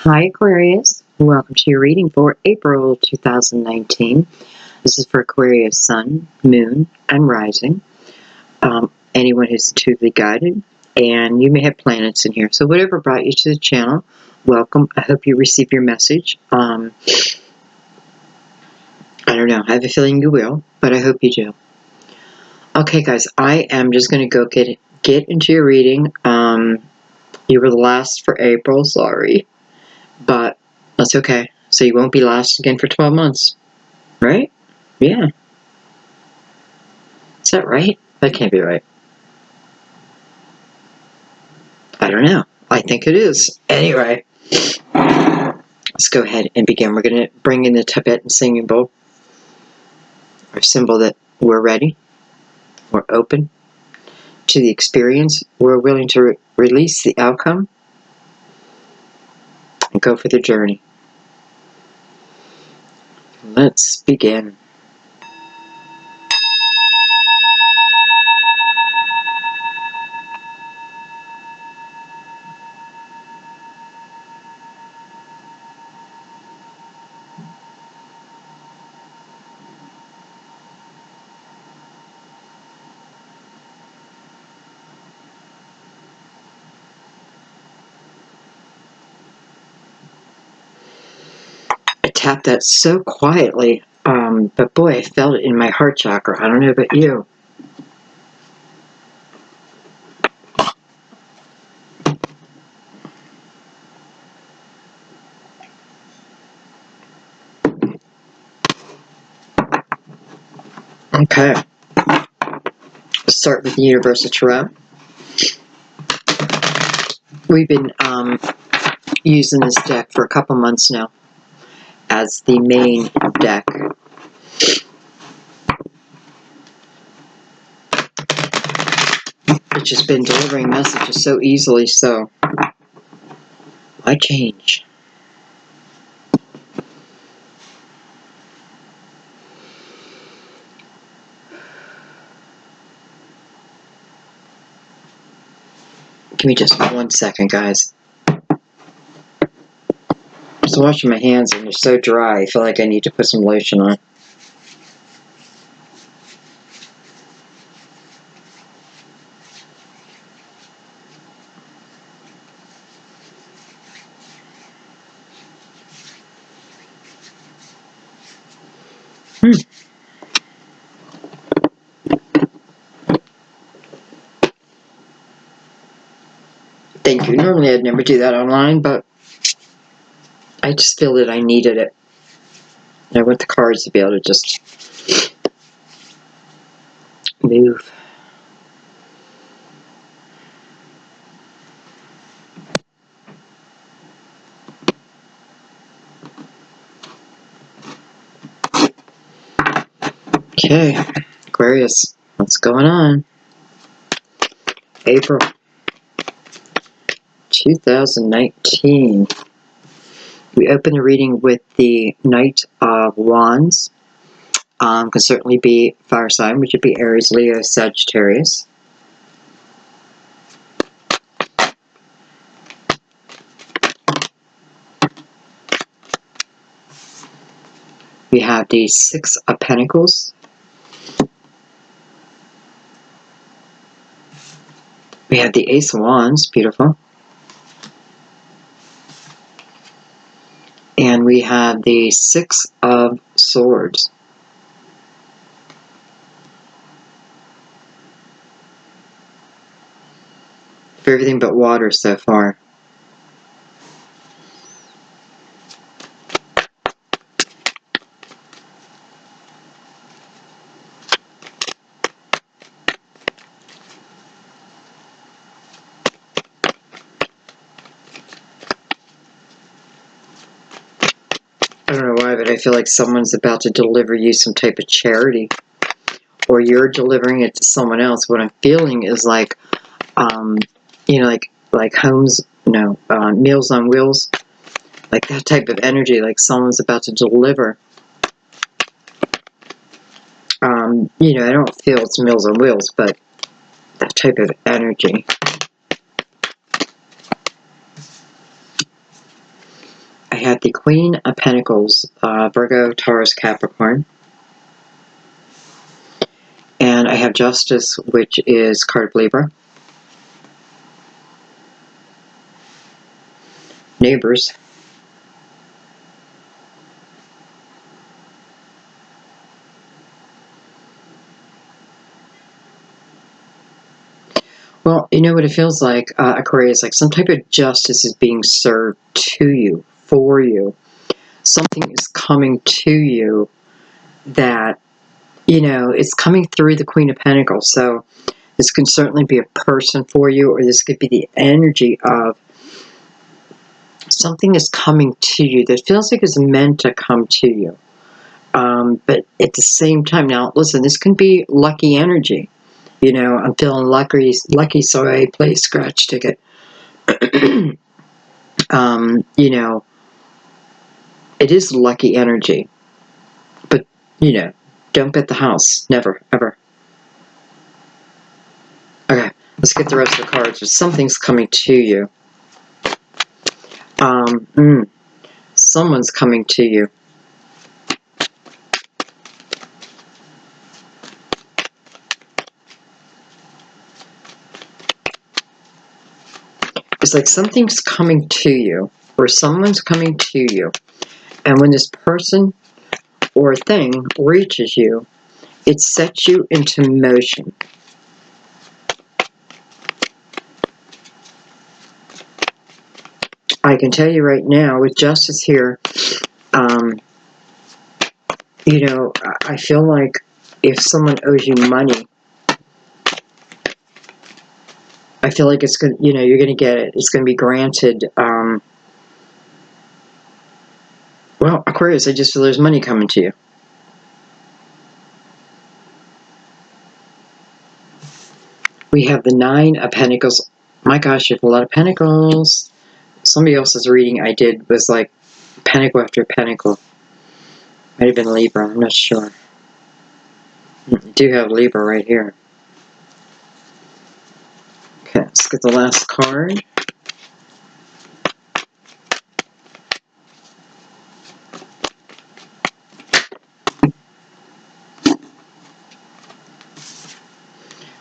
Hi Aquarius, welcome to your reading for April 2019. This is for Aquarius Sun, Moon, and Rising. Anyone who's intuitively guided, and you may have planets in here. So whatever brought you to the channel, welcome. I hope you receive your message. I don't know, I have a feeling you will, but I hope you do. Okay guys, I am just going to go get into your reading. You were the last for April, sorry. But that's okay. So you won't be last again for 12 months. Right? Yeah. Is that right? That can't be right. I don't know. I think it is. Anyway, let's go ahead and begin. We're going to bring in the Tibetan singing bowl, our symbol that we're ready, we're open to the experience, we're willing to release the outcome, and go for the journey. Let's begin. I tapped that so quietly, but boy, I felt it in my heart chakra. I don't know about you. Okay. Let's start with the Universal Tarot. We've been using this deck for a couple months now as the main deck. It's just been delivering messages so easily, so why change? Give me just 1 second, guys. I was washing my hands and they're so dry, I feel like I need to put some lotion on. Thank you. Normally I'd never do that online, but I just feel that I needed it. I want the cards to be able to just move. Okay, Aquarius, what's going on? April 2019. We open the reading with the Knight of Wands. Can certainly be fire sign, which would be Aries, Leo, Sagittarius. We have the Six of Pentacles. We have the Ace of Wands, beautiful. And we have the Six of Swords. Everything but water so far. I don't know why, but I feel like someone's about to deliver you some type of charity. Or you're delivering it to someone else. What I'm feeling is like, you know, like homes, no, Meals on Wheels. Like that type of energy, like someone's about to deliver. You know, I don't feel it's Meals on Wheels, but that type of energy. had the Queen of Pentacles, Virgo, Taurus, Capricorn. And I have Justice, which is card of Libra. Neighbors. Well, you know what it feels like, Aquarius, like some type of justice is being served to you, for you. Something is coming to you that, you know, it's coming through the Queen of Pentacles. So this can certainly be a person for you, or this could be the energy of something is coming to you that feels like it's meant to come to you. But at the same time, now, listen, this can be lucky energy. You know, I'm feeling lucky, so I play scratch ticket. You know, it is lucky energy. But, you know, don't bet the house. Never, ever. Okay, let's get the rest of the cards. Something's coming to you. Someone's coming to you. It's like something's coming to you, or someone's coming to you. And when this person or thing reaches you, it sets you into motion. I can tell you right now, with Justice here, you know, I feel like if someone owes you money, I feel like it's going to, you know, you're going to get it. It's going to be granted. Well, Aquarius, I just feel there's money coming to you. We have the Nine of Pentacles. My gosh, you have a lot of Pentacles. Somebody else's reading I did was like Pentacle after Pentacle. Might have been Libra, I'm not sure. I do have Libra right here. Okay, let's get the last card.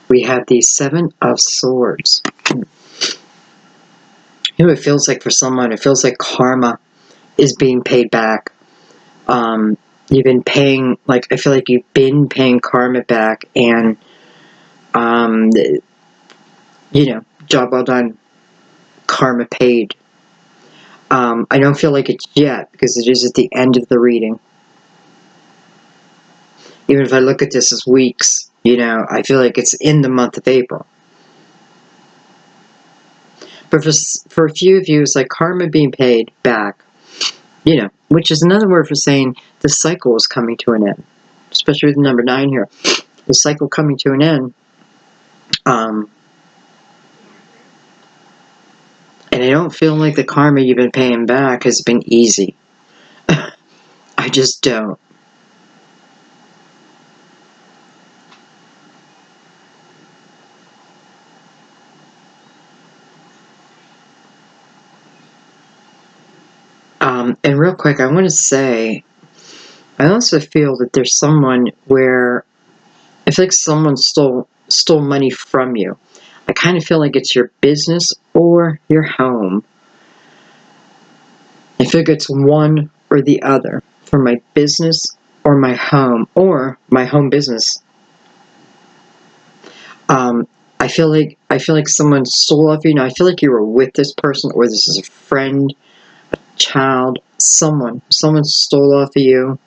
We have the Seven of Swords. You know what it feels like for someone? It feels like karma is being paid back. You've been paying, like, I feel like you've been paying karma back, and, you know, job well done, karma paid. I don't feel like it's yet, because it is at the end of the reading. Even if I look at this as weeks, you know, I feel like it's in the month of April. But for a few of you, it's like karma being paid back, you know, which is another word for saying the cycle is coming to an end, especially with number 9 here. The cycle coming to an end. And I don't feel like the karma you've been paying back has been easy. I just don't. And real quick, I want to say, I also feel that there's someone where I feel like someone stole money from you. I kind of feel like it's your business or your home. I feel like it's one or the other, for my business or my home business. I feel like someone stole off you. Now, I feel like you were with this person, or this is a friend, a child, someone stole off of you,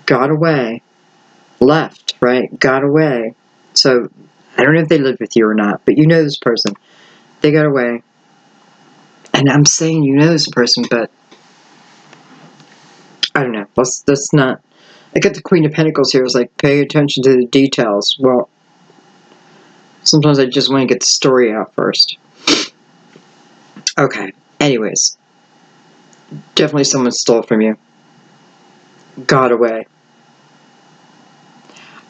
got away, left, right, got away. So I don't know if they lived with you or not, but you know this person. They got away. And I'm saying you know this person, but I don't know. Let's not. I got the Queen of Pentacles here. It's like, pay attention to the details. Well, sometimes I just want to get the story out first. Okay. Anyways. Definitely someone stole from you. Got away.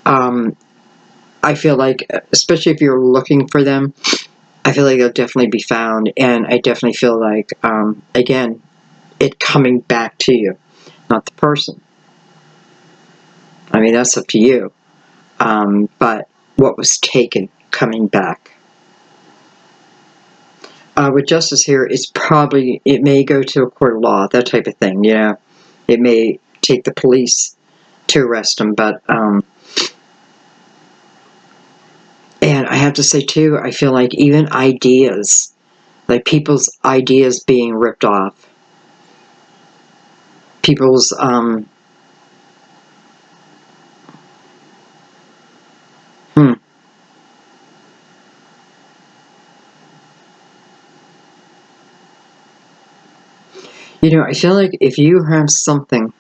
I feel like, especially if you're looking for them, I feel like they'll definitely be found. And I definitely feel like, again, it coming back to you, not the person. I mean, that's up to you. But what was taken coming back. With justice here, it may go to a court of law, that type of thing, you know. It may take the police to arrest them, but, and I have to say too, I feel like even ideas, like people's ideas being ripped off, people's, you know, I feel like if you have something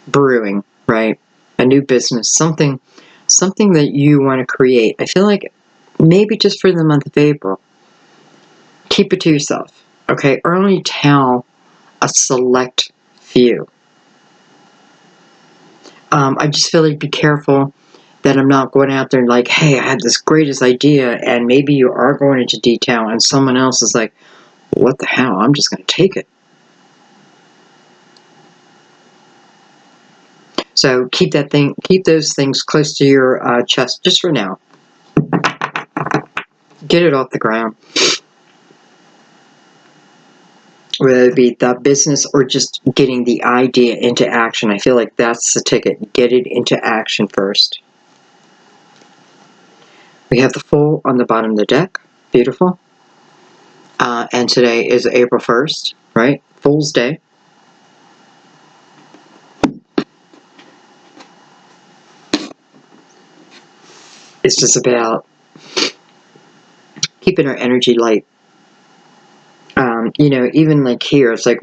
brewing, right, a new business, something that you want to create, I feel like maybe just for the month of April, keep it to yourself, okay, or only tell a select few. I just feel like be careful that I'm not going out there and like, hey, I had this greatest idea, and maybe you are going into detail and someone else is like, what the hell, I'm just going to take it. So keep those things close to your chest just for now. Get it off the ground. Whether it be the business or just getting the idea into action. I feel like that's the ticket. Get it into action first. We have the Fool on the bottom of the deck. Beautiful. And today is April 1st, right? Fool's Day. It's just about keeping our energy light. You know, even like here, it's like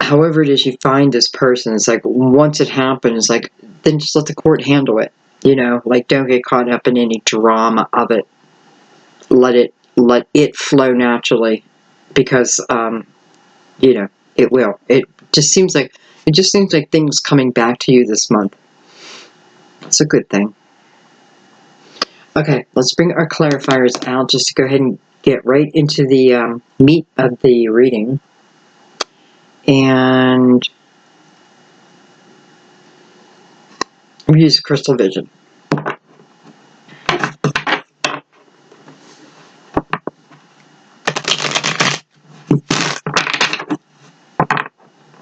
however it is you find this person, it's like once it happens, like then just let the court handle it. You know, like don't get caught up in any drama of it. Let it flow naturally, because you know it will. It just seems like things coming back to you this month. It's a good thing. Okay, let's bring our clarifiers out just to go ahead and get right into the meat of the reading. And we use crystal vision.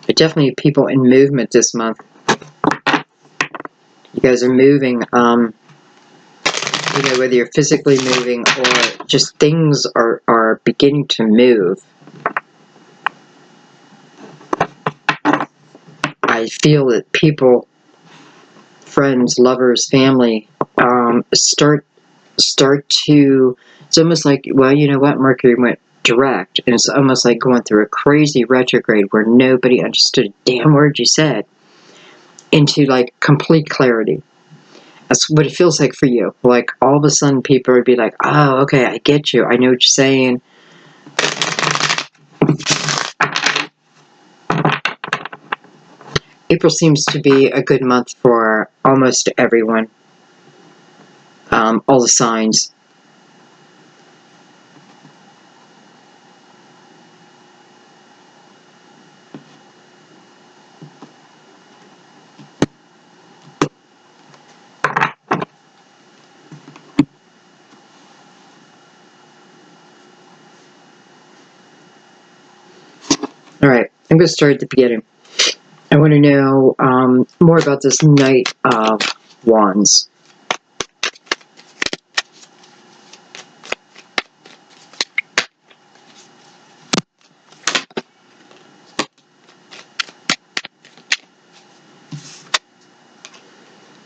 But definitely people in movement this month. You guys are moving, you know, whether you're physically moving or just things are beginning to move. I feel that people, friends, lovers, family, start to, it's almost like, well, you know what, Mercury went direct, and it's almost like going through a crazy retrograde where nobody understood a damn word you said, into like complete clarity. That's what it feels like for you. Like all of a sudden people would be like, oh, okay, I get you, I know what you're saying. April seems to be a good month for almost everyone. All the signs. Alright, I'm going to start at the beginning. I want to know more about this Knight of Wands.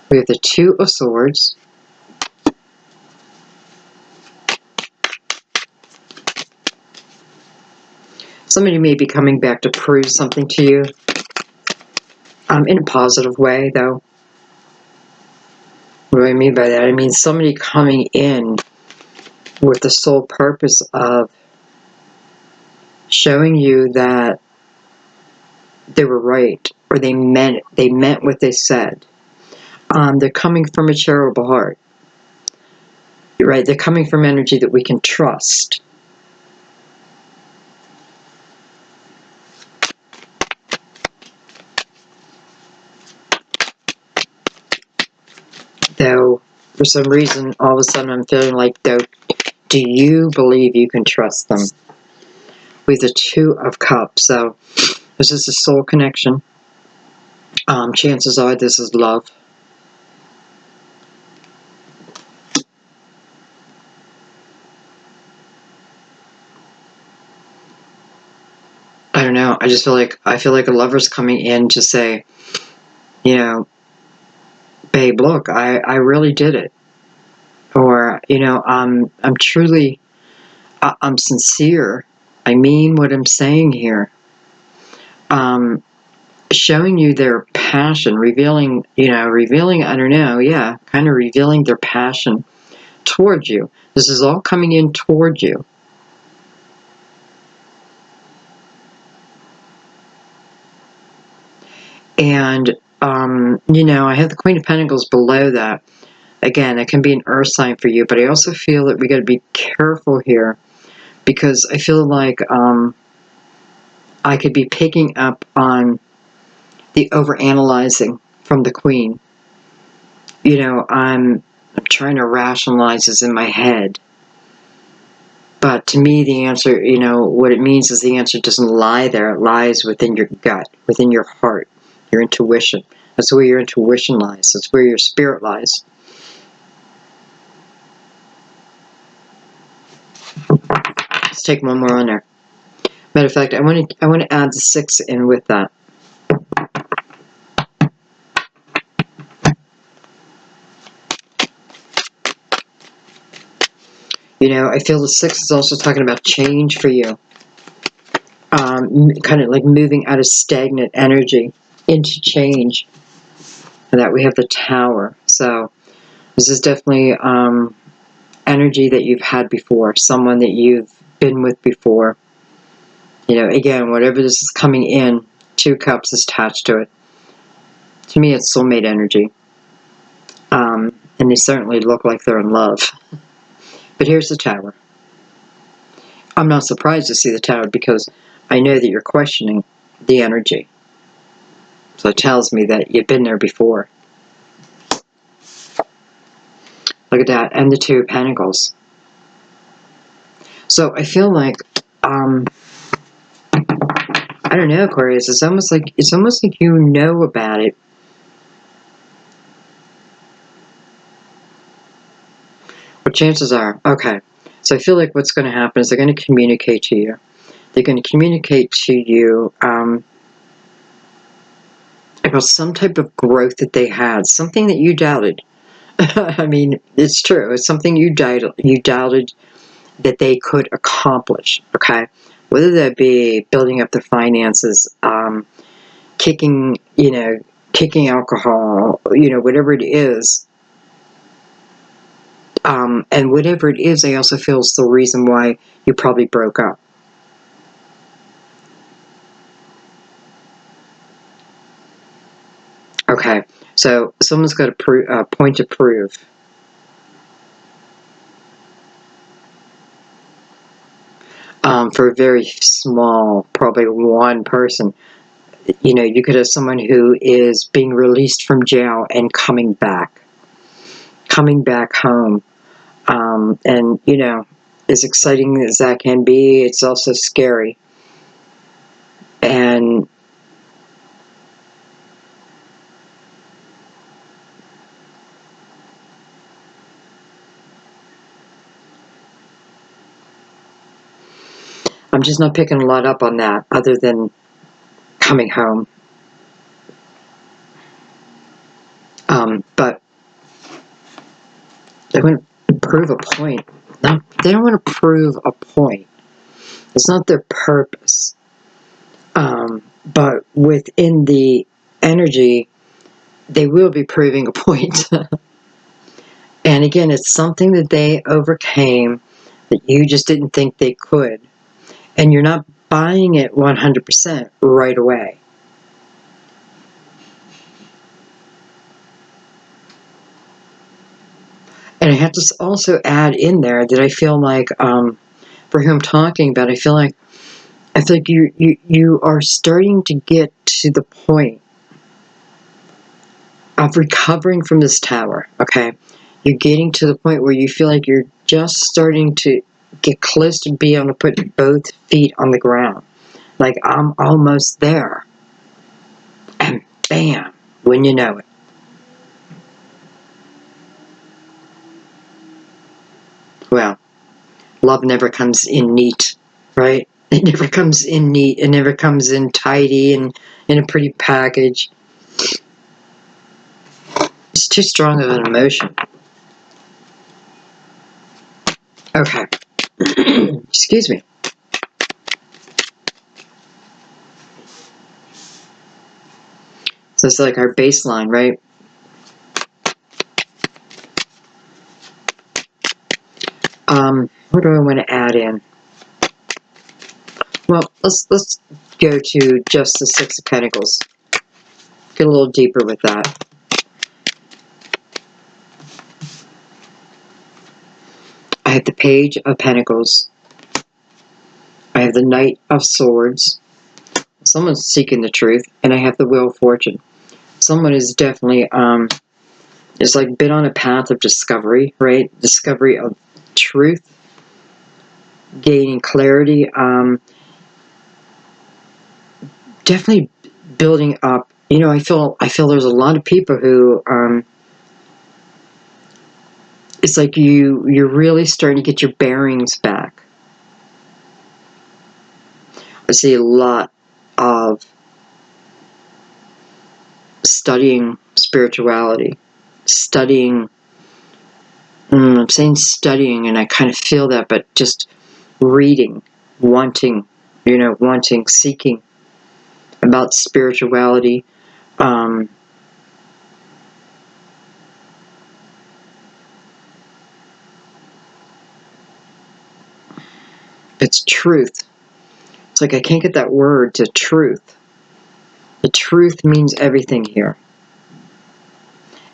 We have the Two of Swords. Somebody may be coming back to prove something to you. In a positive way, though. What do I mean by that? I mean somebody coming in with the sole purpose of showing you that they were right, or they meant what they said. They're coming from a charitable heart. Right? They're coming from energy that we can trust. For some reason, all of a sudden I'm feeling like, though, do you believe you can trust them? With the Two of Cups. So, this is a soul connection. Chances are this is love. I don't know. I feel like a lover's coming in to say, you know, babe, look, I really did it. Or, you know, I'm truly, I'm sincere. I mean what I'm saying here. Showing you their passion, revealing, I don't know, yeah, kind of revealing their passion towards you. This is all coming in toward you. And, I have the Queen of Pentacles below that. Again, it can be an earth sign for you, but I also feel that we got to be careful here because I feel like I could be picking up on the overanalyzing from the Queen. I'm trying to rationalize this in my head. But to me, the answer, what it means is the answer doesn't lie there. It lies within your gut, within your heart, your intuition. That's where your intuition lies. That's where your spirit lies. Let's take one more on there. Matter of fact, I want to add the 6 in with that. I feel the 6 is also talking about change for you. Kind of like moving out of stagnant energy into change. And that we have the Tower. So this is definitely energy that you've had before. Someone that you've been with before. Again, whatever this is coming in, 2 cups is attached to it. To me, it's soulmate energy. And they certainly look like they're in love. But here's the Tower. I'm not surprised to see the Tower because I know that you're questioning the energy. So it tells me that you've been there before. Look at that. And the 2 of Pentacles. So I feel like, I don't know, Aquarius, it's almost like you know about it. But chances are, okay. So I feel like what's going to happen is they're going to communicate to you. They're going to communicate to you about some type of growth that they had, something that you doubted. I mean, it's true. It's something you doubted that they could accomplish, okay? Whether that be building up their finances, kicking alcohol, whatever it is. And whatever it is, I also feel is the reason why you probably broke up. Okay, so someone's got a point to prove. For a very small, probably one person, you could have someone who is being released from jail and coming back home. And, as exciting as that can be, it's also scary. And I'm just not picking a lot up on that other than coming home. But they want to prove a point. No, they don't want to prove a point. It's not their purpose. But within the energy, they will be proving a point. And again, it's something that they overcame that you just didn't think they could. And you're not buying it 100% right away. And I have to also add in there that I feel like, for who I'm talking about, I feel like you are starting to get to the point of recovering from this Tower, okay? you're getting to the point where you feel like you're just starting to get close to being able to put both feet on the ground. Like, I'm almost there. And bam, when you know it. Well, love never comes in neat, right? It never comes in neat. It never comes in tidy and in a pretty package. It's too strong of an emotion. Okay. Excuse me. So it's like our baseline, right? What do I want to add in? Well, let's go to just the Six of Pentacles. Get a little deeper with that. I have the Page of Pentacles. I have the Knight of Swords. Someone's seeking the truth, and I have the Wheel of Fortune. Someone is definitely it's like been on a path of discovery, right? Discovery of truth, gaining clarity, definitely building up. You know, I feel there's a lot of people who it's like you're really starting to get your bearings back. I see a lot of studying spirituality, studying. I'm saying studying, and I kind of feel that, but just reading, wanting, seeking about spirituality. It's truth. It's like I can't get that word to truth. The truth means everything here.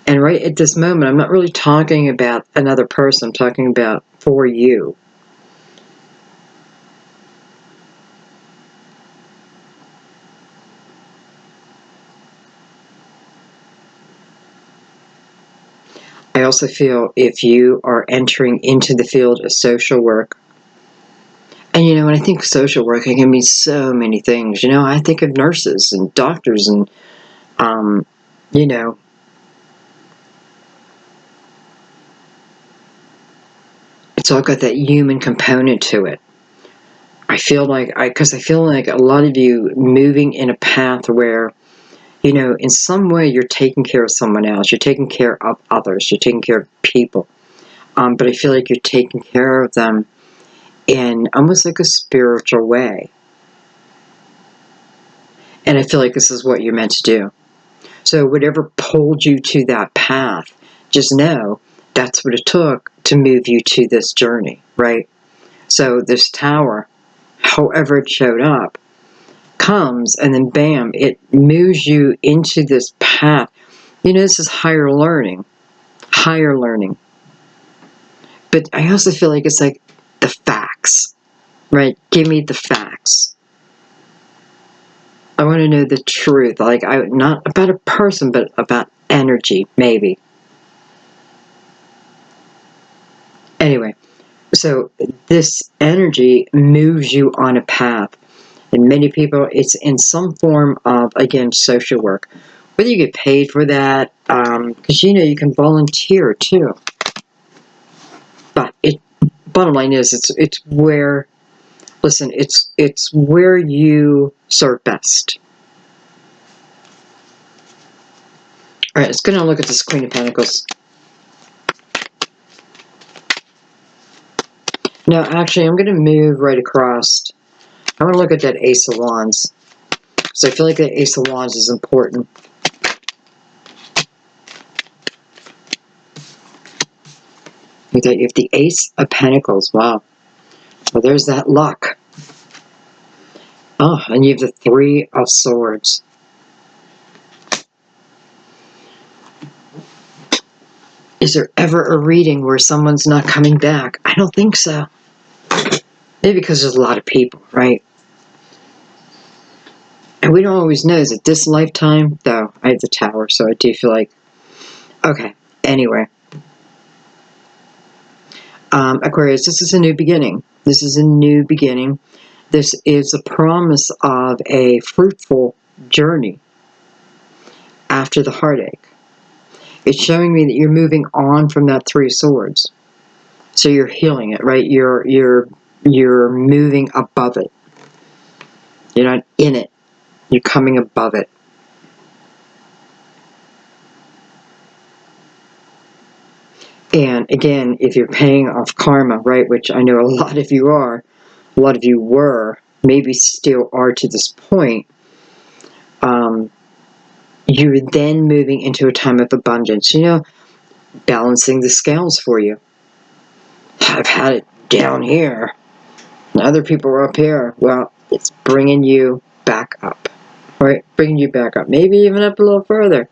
And right at this moment, I'm not really talking about another person. I'm talking about for you. I also feel if you are entering into the field of social work, and when I think social work, it can mean so many things. I think of nurses and doctors and, it's all got that human component to it. I feel like a lot of you moving in a path where, in some way you're taking care of someone else. You're taking care of others. You're taking care of people. But I feel like you're taking care of them in almost like a spiritual way. And I feel like this is what you're meant to do. So whatever pulled you to that path, just know that's what it took to move you to this journey, right? So this tower, however it showed up, comes and then bam, it moves you into this path. This is higher learning. But I also feel like it's like the facts, right? Give me the facts. I want to know the truth. Like, not about a person, but about energy, maybe. Anyway, so this energy moves you on a path. And many people, it's in some form of, again, social work. Whether you get paid for that, because you can volunteer too. But bottom line is, it's where, listen, it's where you serve best. All right, let's go down and look at this Queen of Pentacles. No, actually, I'm going to move right across. I'm going to look at that Ace of Wands. So I feel like the Ace of Wands is important. Okay, you have the Ace of Pentacles. Wow. Well, there's that luck. Oh, and you have the Three of Swords. Is there ever a reading where someone's not coming back? I don't think so. Maybe because there's a lot of people, right? And we don't always know. Is it this lifetime? Though, I have the Tower, so I do feel like... Okay, anyway. Aquarius, this is a new beginning. This is a new beginning. This is a promise of a fruitful journey after the heartache. It's showing me that you're moving on from that Three of Swords. So you're healing it, right? You're moving above it. You're not in it. You're coming above it. And again, if you're paying off karma, right, which I know a lot of you are, a lot of you were, maybe still are to this point, you're then moving into a time of abundance, balancing the scales for you. I've had it down here, and other people are up here. Well, it's bringing you back up, right? Bringing you back up, maybe even up a little further.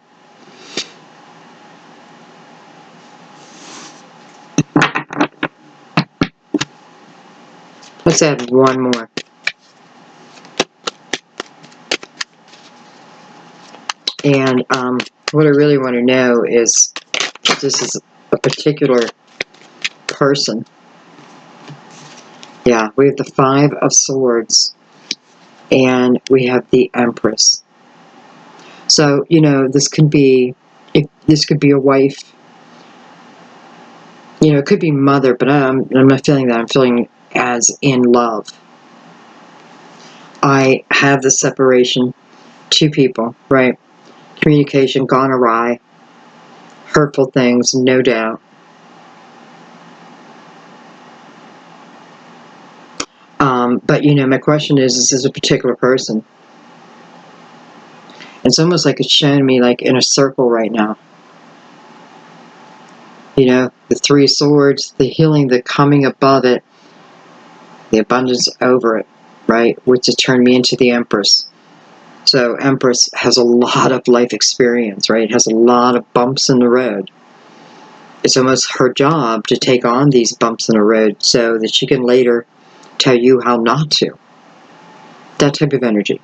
Let's add one more. And what I really want to know is, this is a particular person. Yeah, we have the Five of Swords, and we have the Empress. So, this could be a wife. It could be mother, but I'm not feeling that. I'm feeling as in love. I have the separation. Two people, right? Communication gone awry. Hurtful things, no doubt. But, my question is this a particular person? It's almost like it's showing me like in a circle right now. The Three of Swords, the healing, the coming above it, the abundance over it, right? Which has turned me into the Empress. So Empress has a lot of life experience, right? Has a lot of bumps in the road. It's almost her job to take on these bumps in the road so that she can later tell you how not to. That type of energy.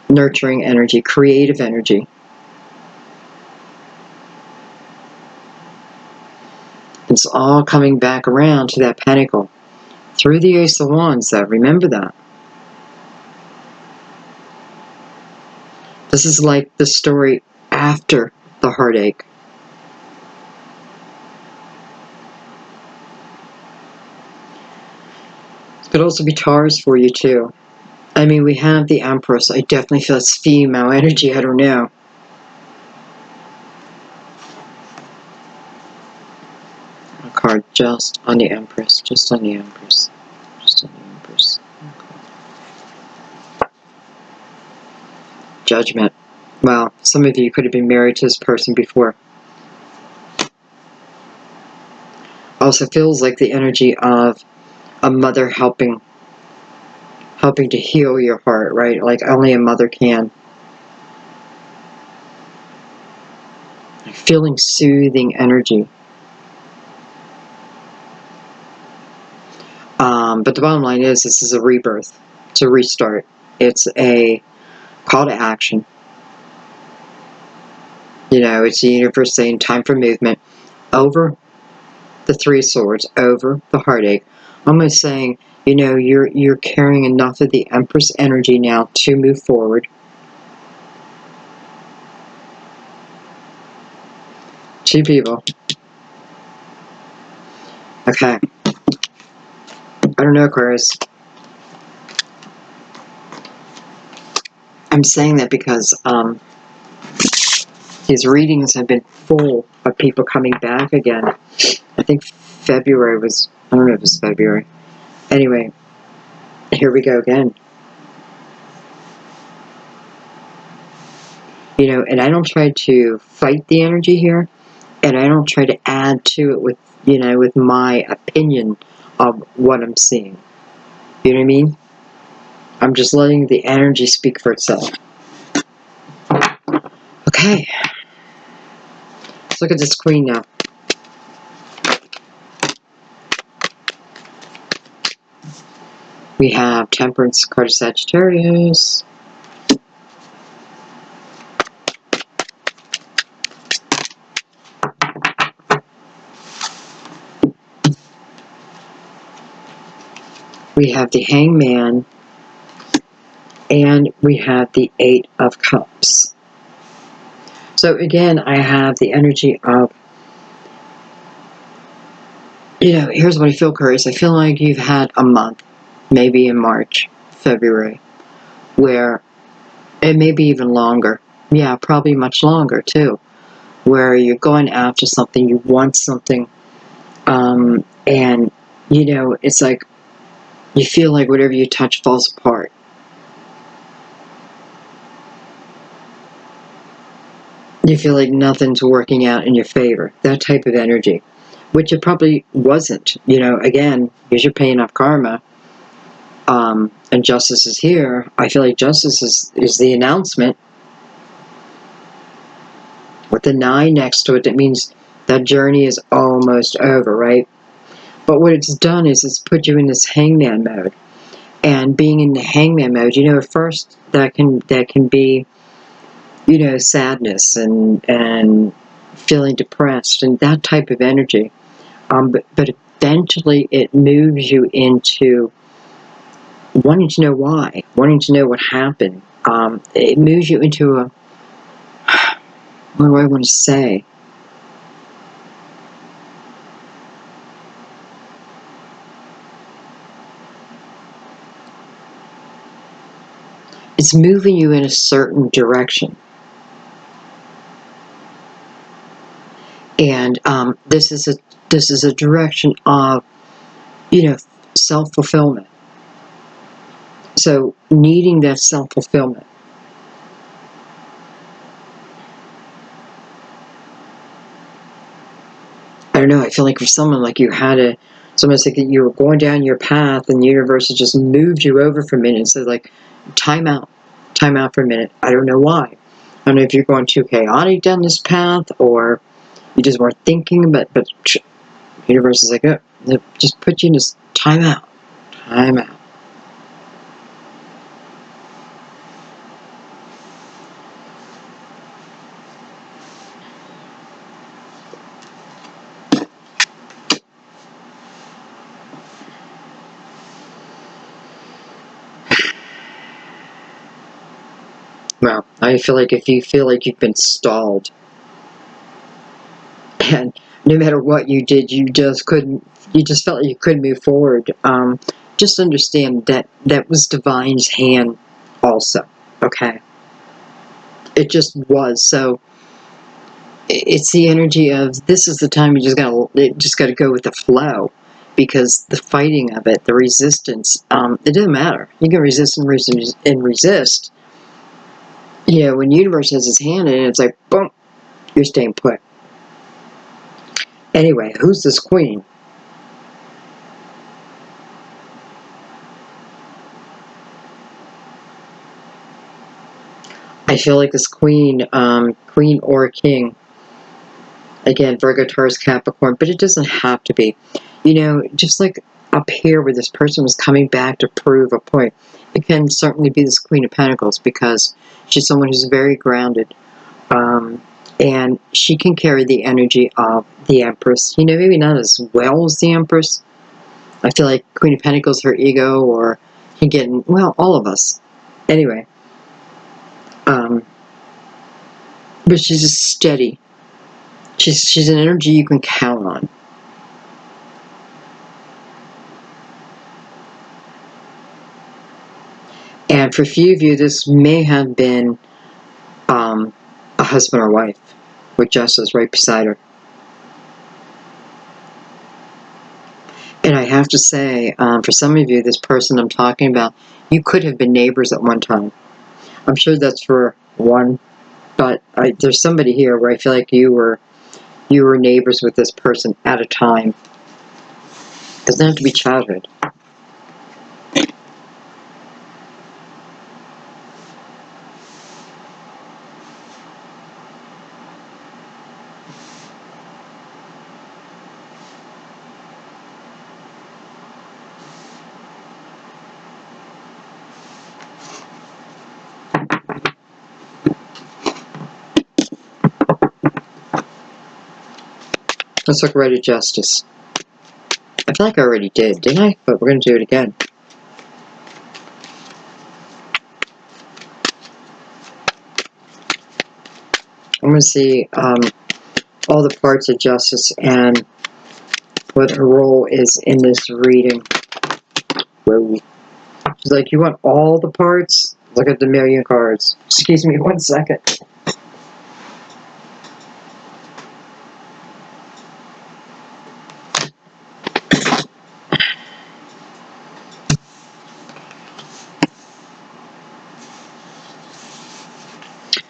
Nurturing energy, creative energy. It's all coming back around to that pentacle. Through the Ace of Wands, though. Remember that. This is like the story after the heartache. It could also be Taurus for you, too. I mean, we have the Empress. I definitely feel it's female energy. I don't know. A card just on the Empress. Just on the Empress. Just on the Empress. Okay. Judgment. Well, some of you could have been married to this person before. Also feels like the energy of a mother helping to heal your heart, right? Like only a mother can. Feeling soothing energy. But the bottom line is, this is a rebirth. It's a restart. It's a call to action. It's the universe saying time for movement. Over the Three of Swords, over the heartache. Almost saying, you're carrying enough of the Empress energy now to move forward. Two people. Okay. I don't know, Aquarius. I'm saying that because these readings have been full of people coming back again. I think February was, I don't know if it was February. Anyway, here we go again. And I don't try to fight the energy here, and I don't try to add to it with my opinion of what I'm seeing. You know what I mean? I'm just letting the energy speak for itself. Okay. Let's look at this queen now. We have Temperance, card of Sagittarius. we have the Hangman, and we have the Eight of Cups. So again, I have the energy of, here's what I feel, Aquarius. I feel like you've had a month, maybe in March, February, where it may be even longer. Yeah, probably much longer too, where you're going after something, you want something, and, it's like you feel like whatever you touch falls apart. You feel like nothing's working out in your favor. That type of energy, which it probably wasn't. Again, because you're paying off karma, and justice is here. I feel like justice is the announcement. With the 9 next to it, that means that journey is almost over, right? But what it's done is it's put you in this hangman mode. And being in the hangman mode, at first that can be, sadness and feeling depressed and that type of energy. But eventually it moves you into wanting to know why, wanting to know what happened. It moves you into a, what do I want to say? It's moving you in a certain direction. And this is a direction of, self-fulfillment. So needing that self-fulfillment. I don't know, I feel like for someone, like you had it's almost like that you were going down your path and the universe has just moved you over for a minute. So like, time out for a minute. I don't know why. I don't know if you're going too chaotic down this path or you just weren't thinking, but the universe is like, oh, just put you in this time out. Well, I feel like if you feel like you've been stalled, and no matter what you did, you just felt like you couldn't move forward, just understand that was divine's hand also, okay? It just was. So it's the energy of, this is the time you just gotta go with the flow, because the fighting of it, the resistance, it doesn't matter. You can resist and resist. When universe has his hand in it, it's like, boom, you're staying put. Anyway, who's this queen? I feel like this queen, queen or king, again, Virgo, Taurus, Capricorn, but it doesn't have to be. Just like up here where this person was coming back to prove a point, it can certainly be this Queen of Pentacles, because she's someone who's very grounded. And she can carry the energy of the Empress. Maybe not as well as the Empress. I feel like Queen of Pentacles, her ego, or again, well, all of us. Anyway. But she's just steady. She's an energy you can count on. And for a few of you, this may have been a husband or wife with justice right beside her. And I have to say, for some of you, this person I'm talking about, you could have been neighbors at one time. I'm sure that's for one, but there's somebody here where I feel like you were neighbors with this person at a time. It doesn't have to be childhood. Let's look right at justice. I feel like I already did, didn't I? But we're going to do it again. I'm going to see all the parts of justice and what her role is in this reading. Whoa. She's like, you want all the parts? Look at the million cards. Excuse me 1 second.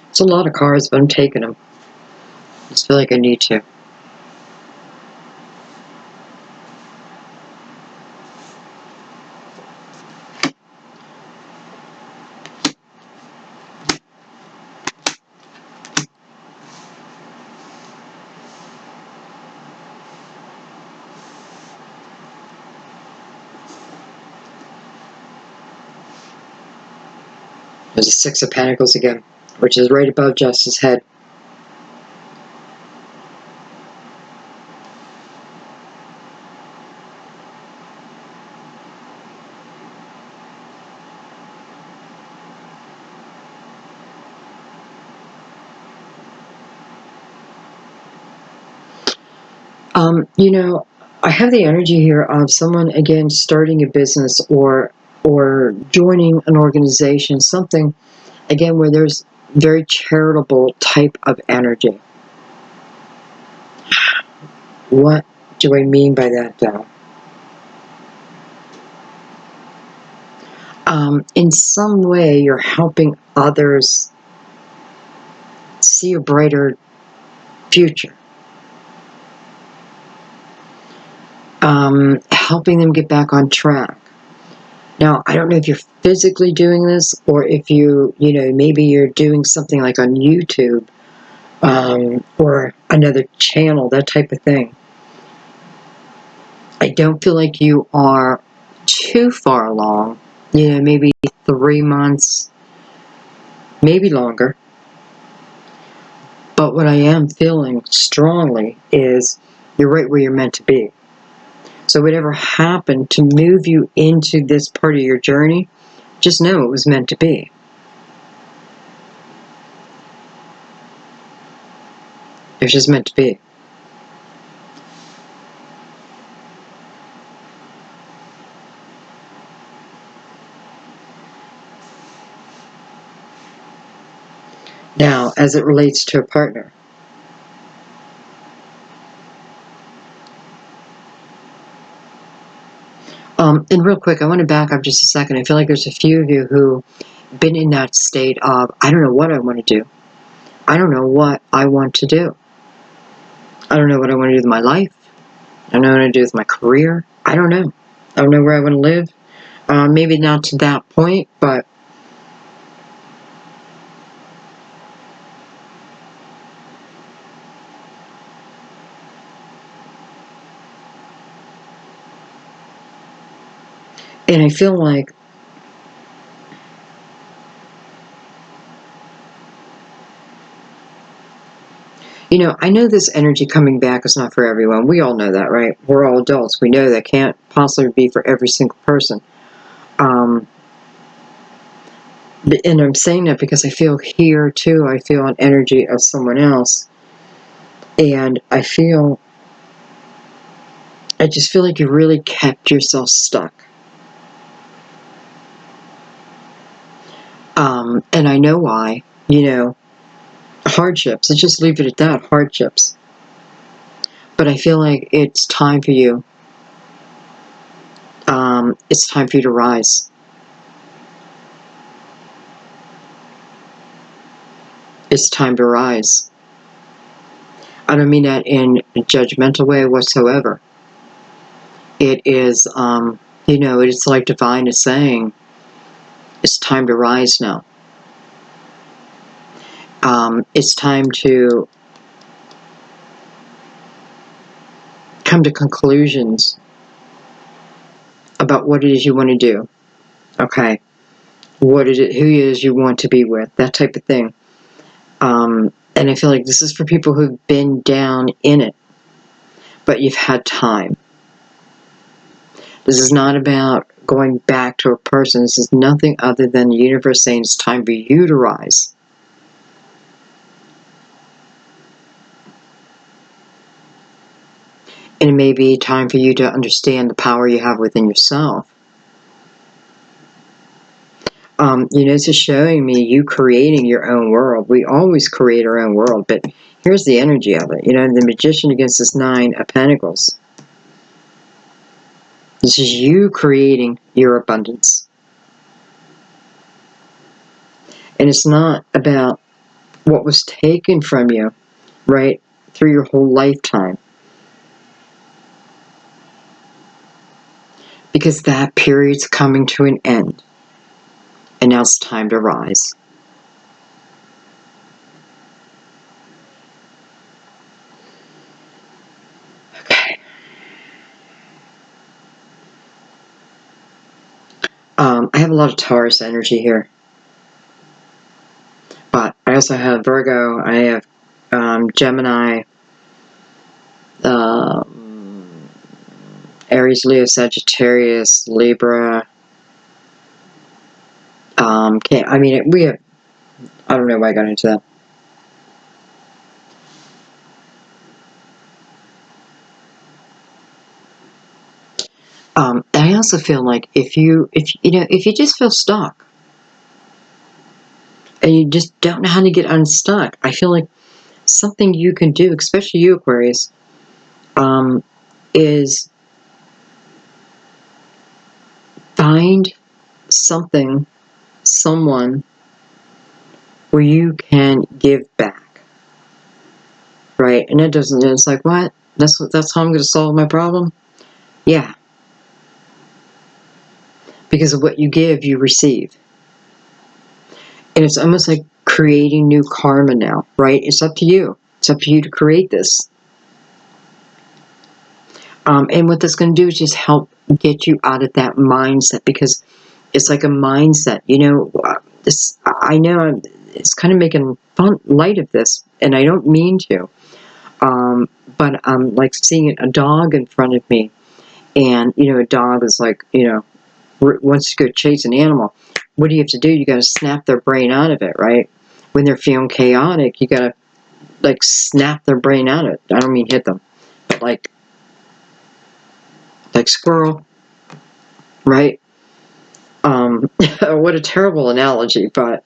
It's a lot of cards, but I'm taking them. I just feel like I need to. There's a Six of Pentacles again, which is right above Justice's head. You know, I have the energy here of someone, again, starting a business or joining an organization, something, again, where there's very charitable type of energy. What do I mean by that, though? In some way, you're helping others see a brighter future. Helping them get back on track. Now, I don't know if you're physically doing this or if maybe you're doing something like on YouTube or another channel, that type of thing. I don't feel like you are too far along, maybe 3 months, maybe longer. But what I am feeling strongly is you're right where you're meant to be. So whatever happened to move you into this part of your journey, just know it was meant to be. It's just meant to be. Now, as it relates to a partner, and real quick, I want to back up just a second. I feel like there's a few of you who have been in that state of, I don't know what I want to do. I don't know what I want to do. I don't know what I want to do with my life. I don't know what I want to do with my career. I don't know. I don't know where I want to live. Maybe not to that point, but and I feel like I know this energy coming back is not for everyone. We all know that, right? We're all adults. We know that can't possibly be for every single person. And I'm saying that because I feel here, too, I feel an energy of someone else. And I just feel like you really kept yourself stuck. And I know why, hardships. Let's just leave it at that, hardships. But I feel like it's time for you. It's time for you to rise. It's time to rise. I don't mean that in a judgmental way whatsoever. It is, it's like divine is saying, it's time to rise now. It's time to come to conclusions about what it is you want to do. Okay. What is it, who it is you want to be with, that type of thing. And I feel like this is for people who've been down in it, but you've had time. This is not about going back to a person. This is nothing other than the universe saying it's time for you to rise. And it may be time for you to understand the power you have within yourself. This is showing me you creating your own world. We always create our own world, but here's the energy of it. The Magician against this 9 of Pentacles. This is you creating your abundance. And it's not about what was taken from you, right, through your whole lifetime. Because that period's coming to an end. And now it's time to rise. Okay. I have a lot of Taurus energy here. But I also have Virgo, I have Gemini, Aries, Leo, Sagittarius, Libra. We have, I don't know why I got into that. I also feel like if you just feel stuck and you just don't know how to get unstuck, I feel like something you can do, especially you, Aquarius, is find someone where you can give back, right? And it's like, what? That's how I'm going to solve my problem? Yeah. Because of what you give, you receive. And it's almost like creating new karma now, right? It's up to you. It's up to you to create this. And what that's going to do is just help get you out of that mindset, because it's like a mindset. I know it's kind of making light of this, and I don't mean to. But I'm like seeing a dog in front of me, and a dog is like, wants to go chase an animal. What do you have to do? You got to snap their brain out of it, right? When they're feeling chaotic, you got to like snap their brain out of it. I don't mean hit them, but like squirrel, right? What a terrible analogy, but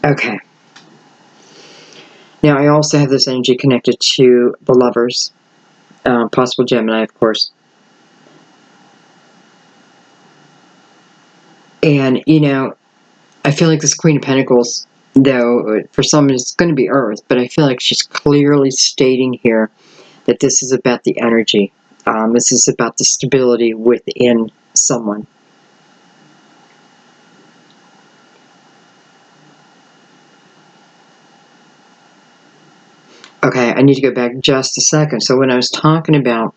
okay. Now I also have this energy connected to the Lovers, possible Gemini, of course. And I feel like this Queen of Pentacles, though, for some it's going to be Earth, but I feel like she's clearly stating here that this is about the energy. This is about the stability within someone. Okay, I need to go back just a second. So when I was talking about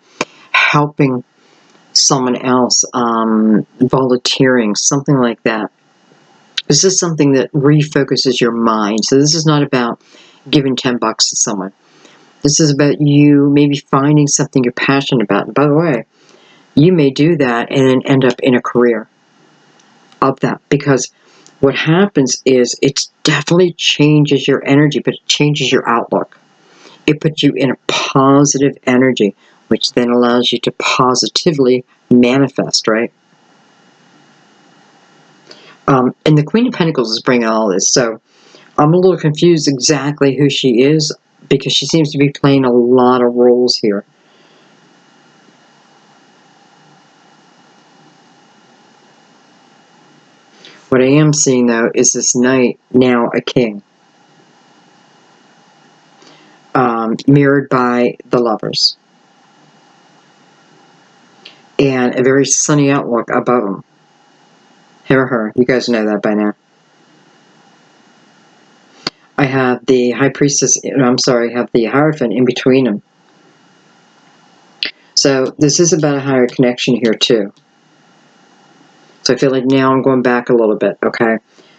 helping someone else, volunteering, something like that, this is something that refocuses your mind. So this is not about giving $10 to someone. This is about you maybe finding something you're passionate about. And by the way, you may do that and then end up in a career of that, because what happens is it definitely changes your energy, but it changes your outlook. It puts you in a positive energy, which then allows you to positively manifest, right? And the Queen of Pentacles is bringing all this, so I'm a little confused exactly who she is, because she seems to be playing a lot of roles here. What I am seeing, though, is this knight, now a king, mirrored by the Lovers, and a very sunny outlook above him. Him or her, you guys know that by now. I have the High Priestess, I have the Hierophant in between them. So this is about a higher connection here too. So I feel like now I'm going back a little bit, okay?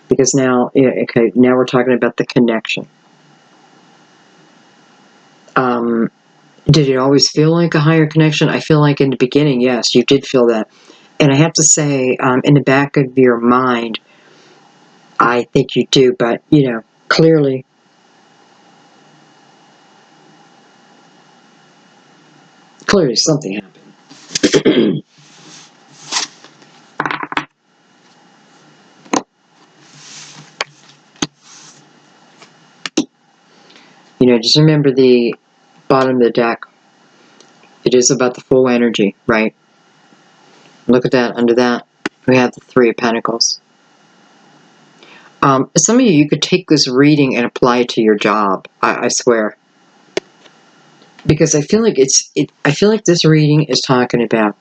Because now, now we're talking about the connection. Did it always feel like a higher connection? I feel like in the beginning, yes, you did feel that. And I have to say, in the back of your mind, I think you do, but, clearly, Clearly something happened. You know, just remember the bottom of the deck. It is about the full energy, right? Look at that. Under that, we have the Three of Pentacles. Some of you could take this reading and apply it to your job. I swear, because I feel like I feel like this reading is talking about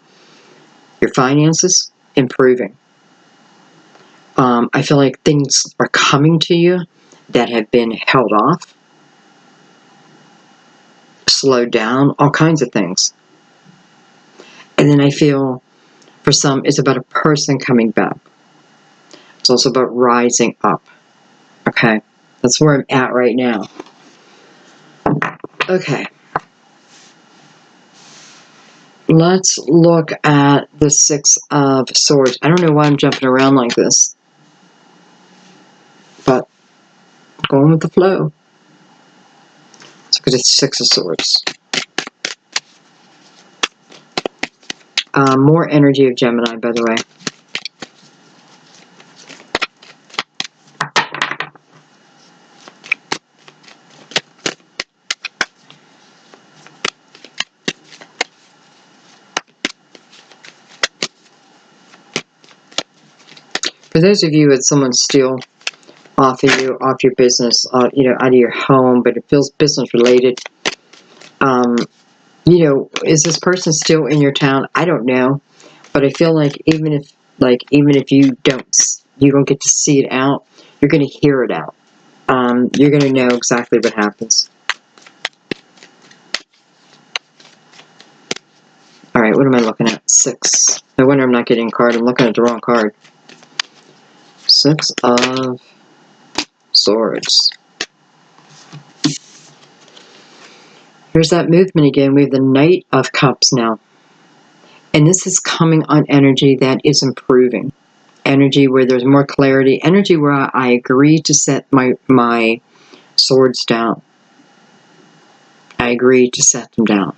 your finances improving. I feel like things are coming to you that have been held off, slowed down, all kinds of things. And then I feel for some, it's about a person coming back. It's also about rising up. Okay, that's where I'm at right now. Okay. Let's look at the Six of Swords. I don't know why I'm jumping around like this, but going with the flow. Let's look at the Six of Swords. More energy of Gemini, by the way. For those of you that someone steal off of you, off your business, you know, out of your home, but it feels business related. You know, is this person still in your town? I don't know, but I feel like even if you don't get to see it out, you're going to hear it out. You're going to know exactly what happens. All right, what am I looking at? 6. No wonder I'm not getting a card. I'm looking at the wrong card. 6 of Swords. Here's that movement again. We have the Knight of Cups now. And this is coming on energy that is improving. Energy where there's more clarity. Energy where I agree to set my swords down. I agree to set them down.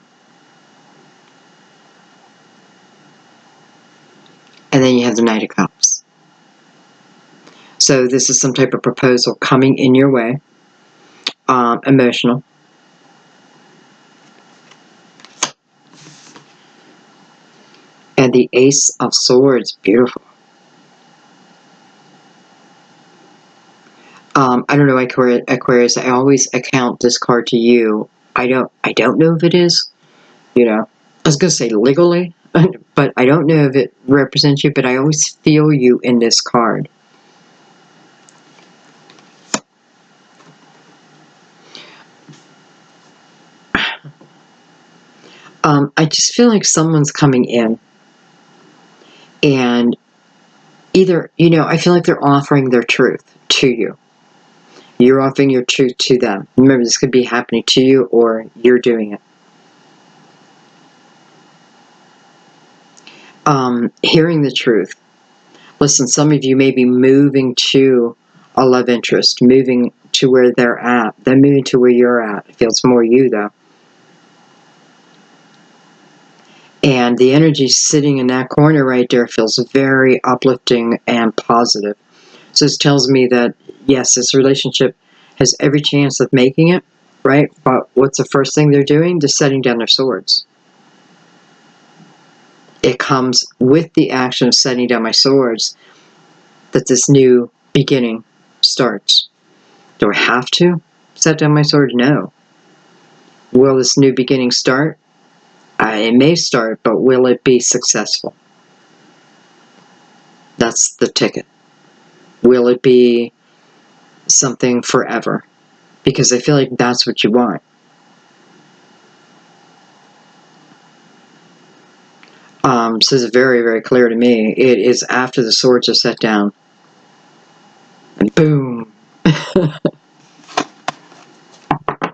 And then you have the Knight of Cups. So this is some type of proposal coming in your way. Emotional. And the Ace of Swords. Beautiful. I don't know, Aquarius. I always account this card to you. I don't know if it is. You know, I was going to say legally, but I don't know if it represents you. But I always feel you in this card. I just feel like someone's coming in, and either, you know, I feel like they're offering their truth to you. You're offering your truth to them. Remember, this could be happening to you, or you're doing it. Hearing the truth. Listen, some of you may be moving to a love interest, moving to where they're at. They're moving to where you're at. It feels more you, though. And the energy sitting in that corner right there feels very uplifting and positive. So this tells me that, yes, this relationship has every chance of making it, right? But what's the first thing they're doing? They're setting down their swords. It comes with the action of setting down my swords that this new beginning starts. Do I have to set down my sword? No. Will this new beginning start? It may start, but will it be successful? That's the ticket. Will it be something forever? Because I feel like that's what you want. So it's very, very clear to me. It is after the swords are set down. And boom.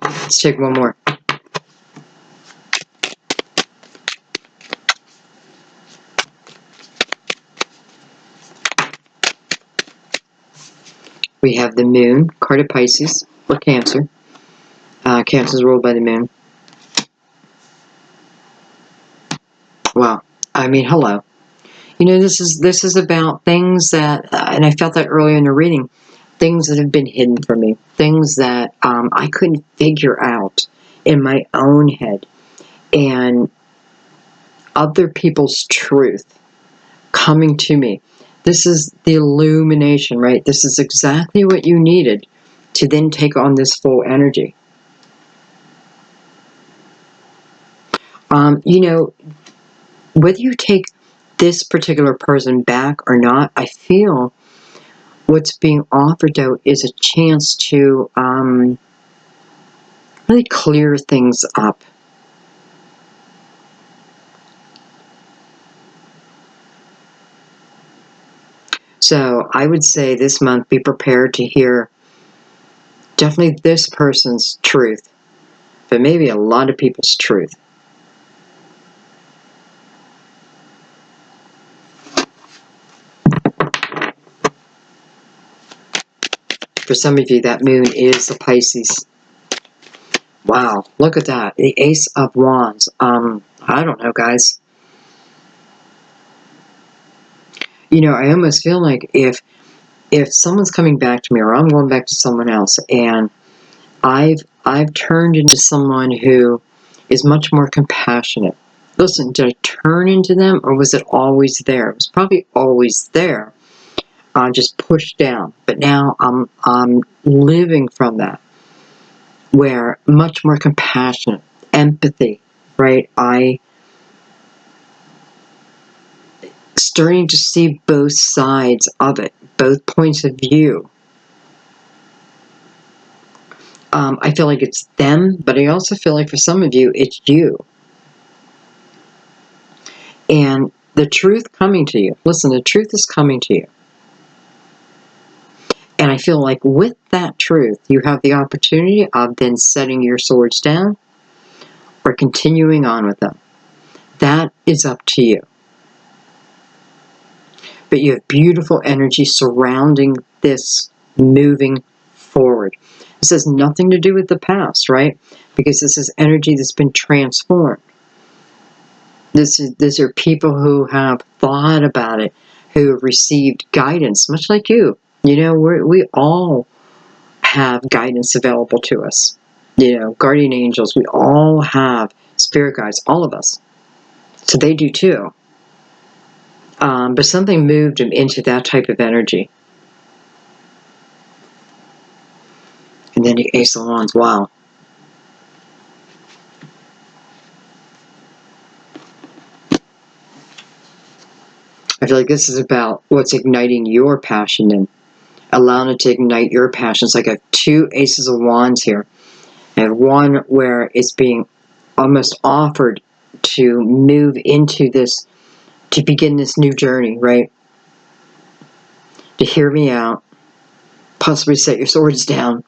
Let's take one more. We have the Moon, card of Pisces, or Cancer. Cancer is ruled by the Moon. Well, I mean, hello. You know, this is about things that, and I felt that earlier in the reading, things that have been hidden from me, things that I couldn't figure out in my own head, and other people's truth coming to me. This is the illumination, right? This is exactly what you needed to then take on this full energy. You know, whether you take this particular person back or not, I feel what's being offered, though, is a chance to really clear things up. So I would say this month, be prepared to hear definitely this person's truth, but maybe a lot of people's truth. For some of you, that moon is the Pisces. Wow, look at that. The Ace of Wands. I don't know, guys. You know, I almost feel like if someone's coming back to me, or I'm going back to someone else, and I've turned into someone who is much more compassionate. Listen, did I turn into them, or was it always there? It was probably always there, just pushed down. But now I'm living from that, where much more compassionate, empathy, right? I starting to see both sides of it, both points of view. I feel like it's them, but I also feel like for some of you, it's you. And the truth coming to you. Listen, the truth is coming to you. And I feel like with that truth, you have the opportunity of then setting your swords down or continuing on with them. That is up to you. But you have beautiful energy surrounding this moving forward. This has nothing to do with the past, right? Because this is energy that's been transformed. These are people who have thought about it, who have received guidance, much like you. You know, we all have guidance available to us. You know, guardian angels, we all have spirit guides, all of us. So they do too. But something moved them into that type of energy. And then the Ace of Wands, wow. I feel like this is about what's igniting your passion and allowing it to ignite your passions. Like I have two Aces of Wands here. I have one where it's being almost offered to move into this, to begin this new journey, right? To hear me out, possibly set your swords down,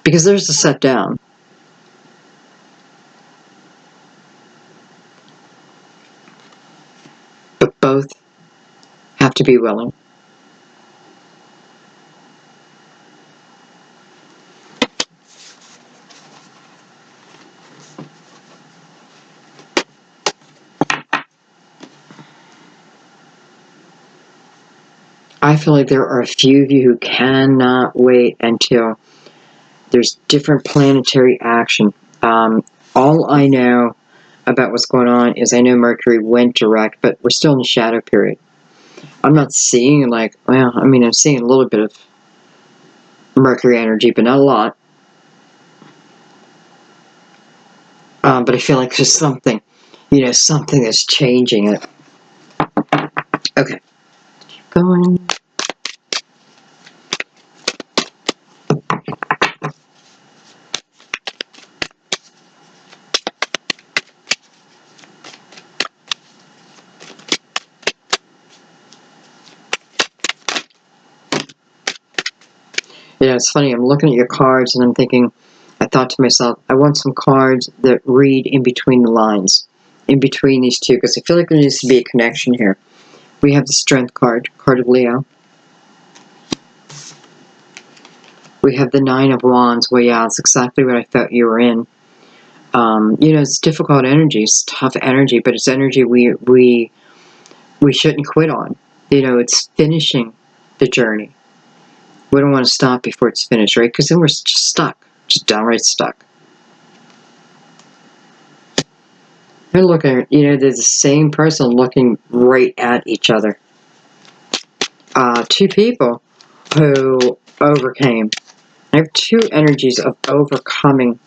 because there's a set down. But both have to be willing. I feel like there are a few of you who cannot wait until there's different planetary action. All I know about what's going on is I know Mercury went direct, but we're still in the shadow period. I'm not seeing like, well, I mean, I'm seeing a little bit of Mercury energy, but not a lot. But I feel like there's something, you know, something that's changing it. Okay. Keep going. You know, it's funny, I'm looking at your cards and I'm thinking, I thought to myself, I want some cards that read in between the lines, in between these two, because I feel like there needs to be a connection here. We have the Strength card, card of Leo. We have the Nine of Wands. Well, yeah, it's exactly what I thought you were in. It's difficult energy, it's tough energy, but it's energy we shouldn't quit on. It's finishing the journey. We don't want to stop before it's finished, right? Because then we're just stuck, just downright stuck. They're looking, they're the same person looking right at each other. Two people who overcame. I have two energies of overcoming.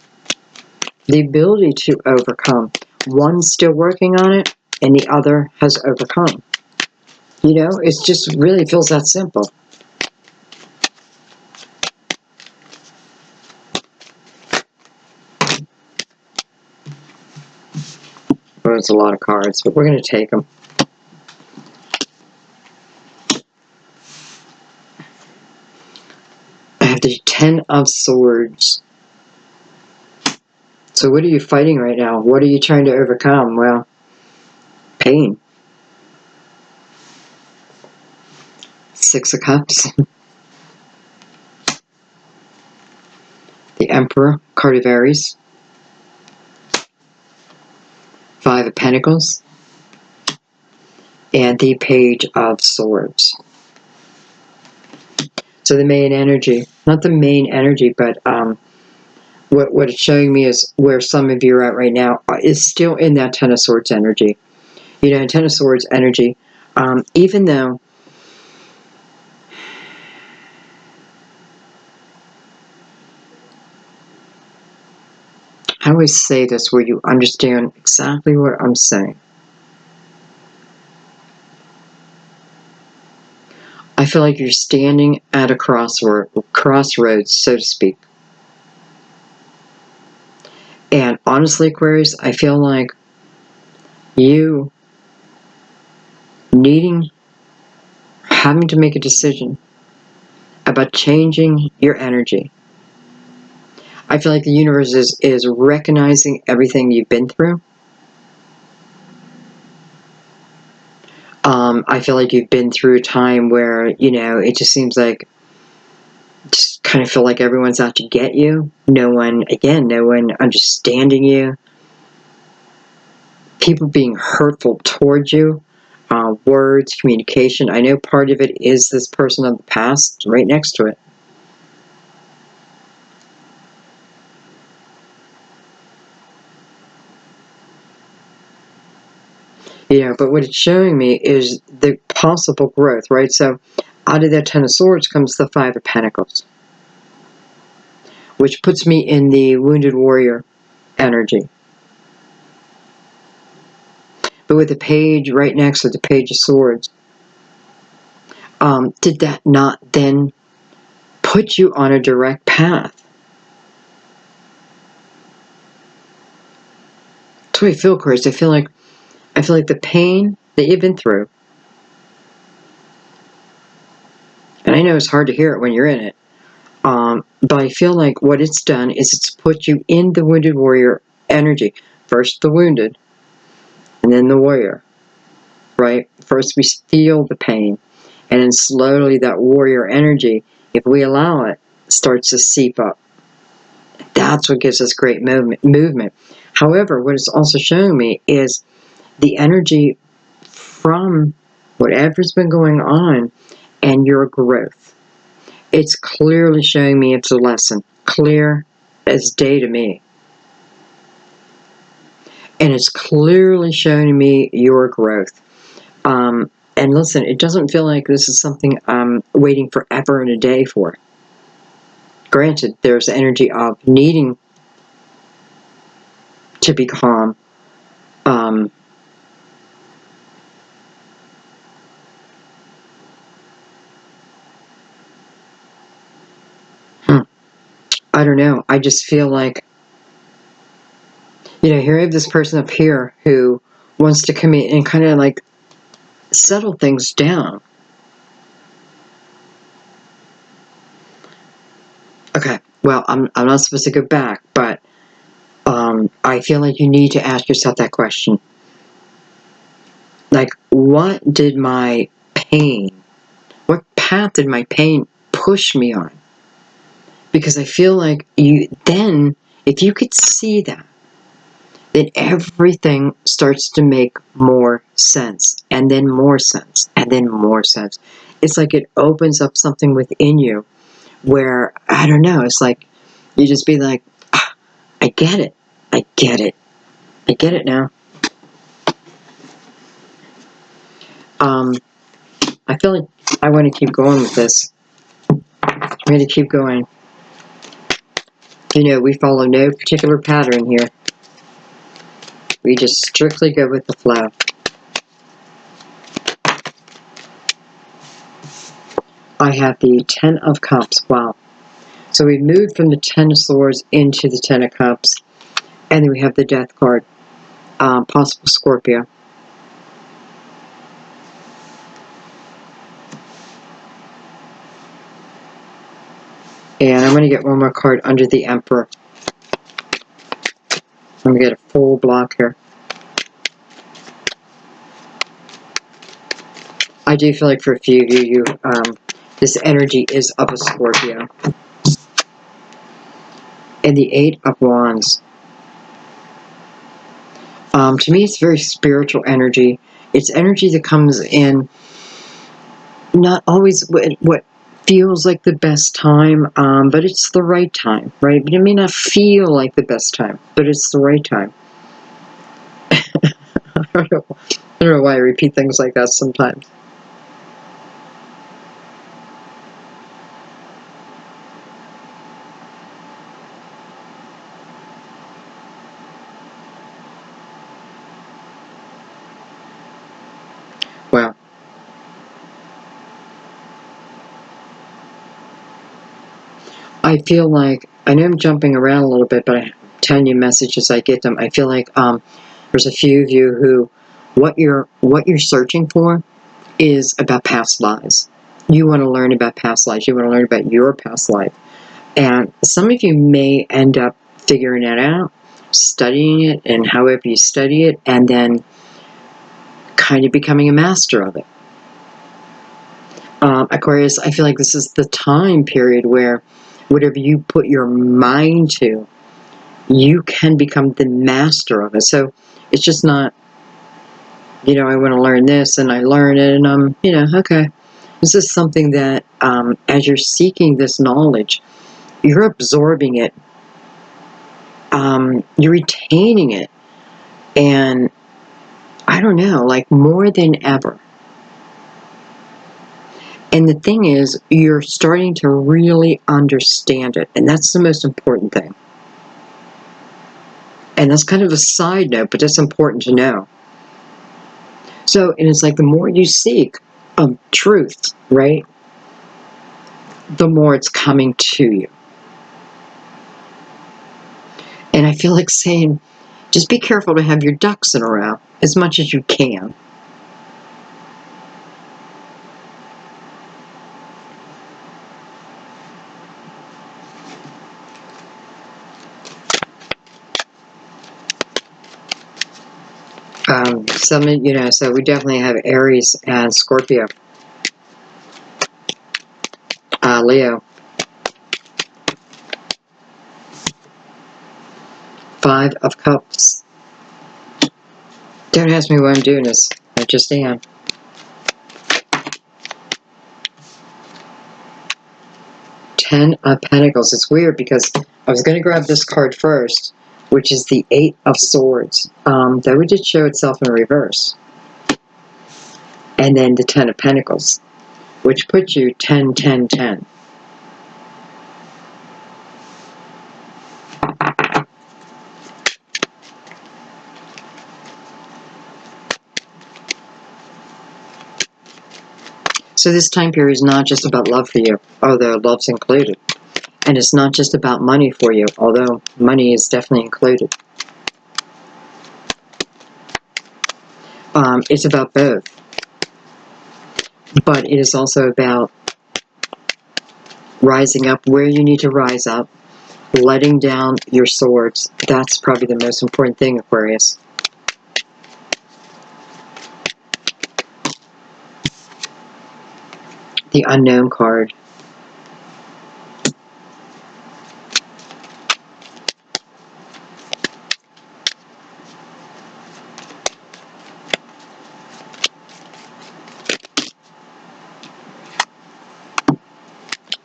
The ability to overcome. One's still working on it, and the other has overcome. It just really feels that simple. Well, it's a lot of cards, but we're going to take them. I have the 10 of Swords. So what are you fighting right now? What are you trying to overcome? Well, pain. 6 of Cups. The Emperor, card of Aries. 5 of Pentacles. And the Page of Swords. So the main energy, not the main energy, but what it's showing me is where some of you are at right now is still in that 10 of Swords energy. 10 of Swords energy, even though I always say this where you understand exactly what I'm saying. I feel like you're standing at a crossroads, so to speak. And honestly, Aquarius, I feel like you having to make a decision about changing your energy. I feel like the universe is recognizing everything you've been through. I feel like you've been through a time where, it just seems like, just kind of feel like everyone's out to get you. No one understanding you. People being hurtful towards you. Words, communication. I know part of it is this person of the past right next to it. But what it's showing me is the possible growth, right? So out of that 10 of Swords comes the 5 of Pentacles, which puts me in the Wounded Warrior energy. But with the Page right next to the Page of Swords, did that not then put you on a direct path? That's what I feel, Chris. I feel like the pain that you've been through, and I know it's hard to hear it when you're in it, but I feel like what it's done is it's put you in the Wounded Warrior energy. First the wounded, and then the warrior, right? First we feel the pain, and then slowly that warrior energy, if we allow it, starts to seep up. That's what gives us great movement. However, what it's also showing me is the energy from whatever's been going on and your growth. It's clearly showing me it's a lesson. Clear as day to me. And it's clearly showing me your growth. And listen, it doesn't feel like this is something I'm waiting forever and a day for. Granted, there's energy of needing to be calm. I don't know. I just feel like, here I have this person up here who wants to come in and kind of like settle things down. Okay, well, I'm not supposed to go back, but I feel like you need to ask yourself that question. Like, what path did my pain push me on? Because I feel like if you could see that, then everything starts to make more sense, and then more sense, and then more sense. It's like it opens up something within you where, I don't know, it's like you just be like, ah, I get it. I get it. I get it now. I feel like I want to keep going with this. I'm going to keep going. You know, we follow no particular pattern here. We just strictly go with the flow. I have the Ten of Cups. Wow. So we moved from the Ten of Swords into the Ten of Cups. And then we have the Death card. Possible Scorpio. And I'm going to get one more card under the Emperor. I'm going to get a full block here. I do feel like for a few of you, this energy is of a Scorpio. And the Eight of Wands. To me, it's very spiritual energy. It's energy that comes in not always what feels like the best time, but it's the right time, right? But it may not feel like the best time, but it's the right time. I don't know why I repeat things like that sometimes. Well, I feel like, I know I'm jumping around a little bit, but I'm telling you messages, I get them. I feel like there's a few of you who, what you're searching for is about past lives. You want to learn about past lives. You want to learn about your past life. And some of you may end up figuring it out, studying it, and however you study it, and then kind of becoming a master of it. Aquarius, I feel like this is the time period where whatever you put your mind to, you can become the master of it. So it's just not, you know, I want to learn this, and I learn it, and you know, okay. This is something that, as you're seeking this knowledge, you're absorbing it, you're retaining it, and I don't know, like more than ever. And the thing is, you're starting to really understand it, and that's the most important thing. And that's kind of a side note, but that's important to know. So, and it's like the more you seek of truth, right, the more it's coming to you. And I feel like saying, just be careful to have your ducks in a row as much as you can. Some, you know, so we definitely have Aries and Scorpio. Leo. Five of Cups. Don't ask me why I'm doing this. I just am. Ten of Pentacles. It's weird because I was going to grab this card first, which is the Eight of Swords. That would just show itself in reverse. And then the Ten of Pentacles, which puts you 10, 10, 10. So this time period is not just about love for you, although love's included. And it's not just about money for you, although money is definitely included. It's about both. But it is also about rising up where you need to rise up, letting down your swords. That's probably the most important thing, Aquarius. The Unknown card.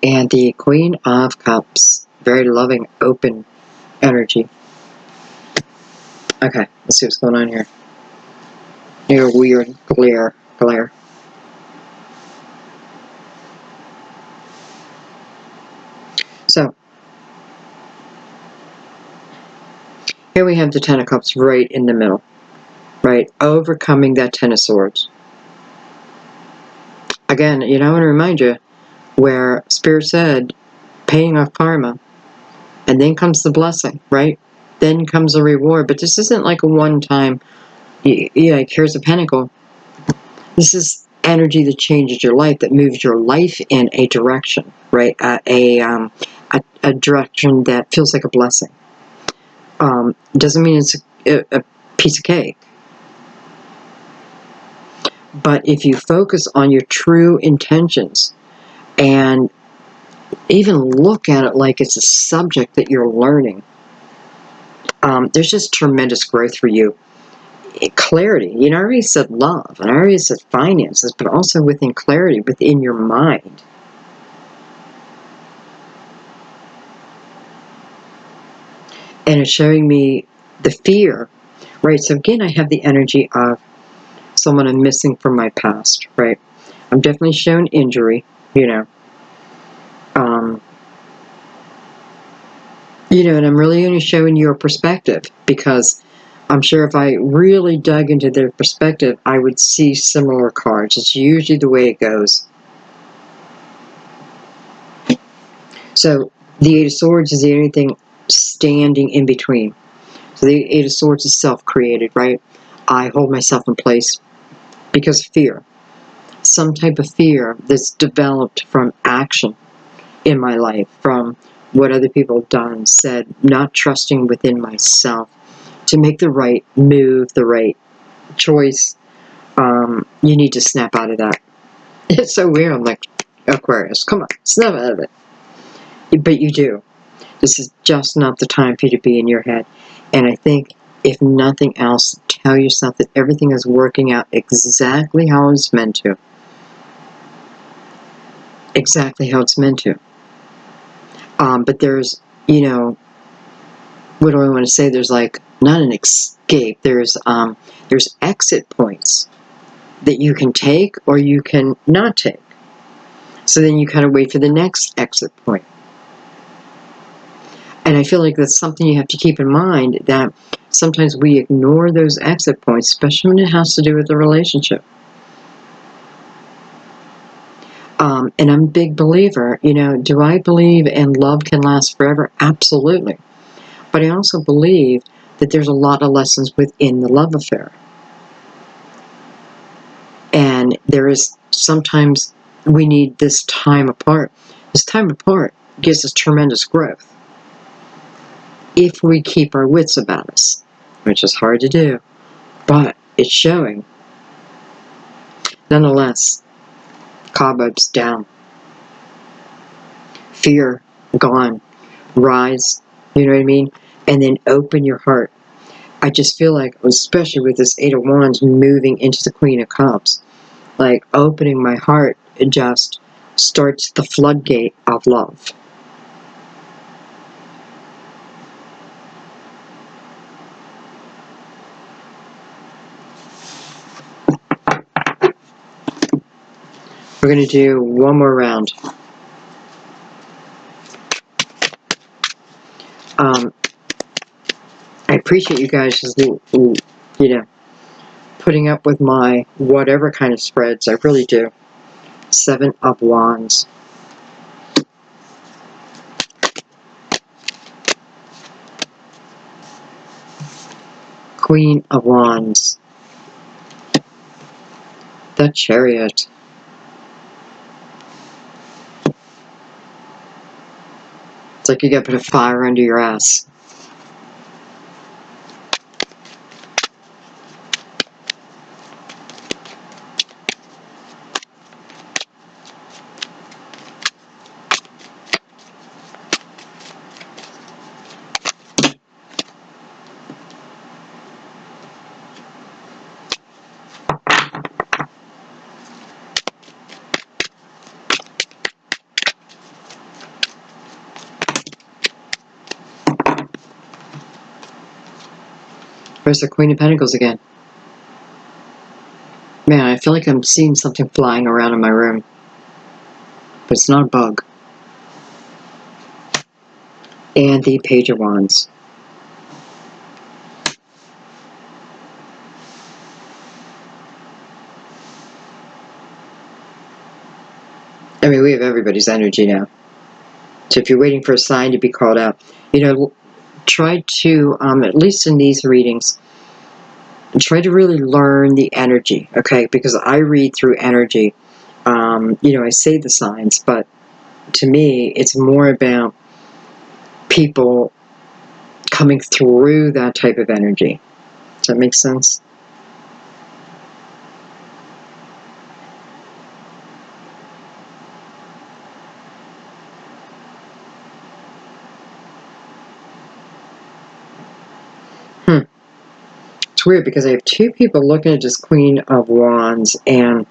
And the Queen of Cups. Very loving, open energy. Okay, let's see what's going on here. Your weird glare. So, here we have the Ten of Cups right in the middle. Right? Overcoming that Ten of Swords. Again, I want to remind you where Spirit said, paying off karma, and then comes the blessing, right? Then comes the reward. But this isn't like a one-time, like here's a pentacle. This is energy that changes your life, that moves your life in a direction, right? A direction that feels like a blessing. Doesn't mean it's a piece of cake. But if you focus on your true intentions and even look at it like it's a subject that you're learning, there's just tremendous growth for you. Clarity. I already said love, and I already said finances, but also within clarity, within your mind. And it's showing me the fear, right? So again, I have the energy of someone I'm missing from my past, right? I'm definitely shown injury, and I'm really only showing your perspective because I'm sure if I really dug into their perspective, I would see similar cards. It's usually the way it goes. So the Eight of Swords is the only thing standing in between. So the Eight of Swords is self-created, right? I hold myself in place because of fear. Some type of fear that's developed from action in my life, from what other people have done, said, not trusting within myself to make the right move, the right choice. You need to snap out of that. It's so weird. I'm like, Aquarius, come on, snap out of it. But you do. This is just not the time for you to be in your head. And I think, if nothing else, tell yourself that everything is working out exactly how it's meant to. Exactly how it's meant to. But there's, what do I want to say? There's like, not an escape. There's exit points that you can take or you can not take. So then you kind of wait for the next exit point. And I feel like that's something you have to keep in mind, that sometimes we ignore those exit points, especially when it has to do with the relationship. And I'm a big believer, do I believe in love can last forever? Absolutely. But I also believe that there's a lot of lessons within the love affair. And there is sometimes we need this time apart. This time apart gives us tremendous growth if we keep our wits about us, which is hard to do, but it's showing. Nonetheless, cobwebs down, fear gone, rise, you know what I mean? And then open your heart. I just feel like, especially with this Eight of Wands moving into the Queen of Cups, like opening my heart, it just starts the floodgate of love. We're going to do one more round. I appreciate you guys just, putting up with my whatever kind of spreads. I really do. Seven of Wands. Queen of Wands. The Chariot. It's like you got to put a fire under your ass. Where's the Queen of Pentacles again? Man, I feel like I'm seeing something flying around in my room. But it's not a bug. And the Page of Wands. I mean, we have everybody's energy now. So if you're waiting for a sign to be called out, try to, at least in these readings, try to really learn the energy, okay? Because I read through energy. I say the signs, but to me, it's more about people coming through that type of energy. Does that make sense? It's weird because I have two people looking at this Queen of Wands, and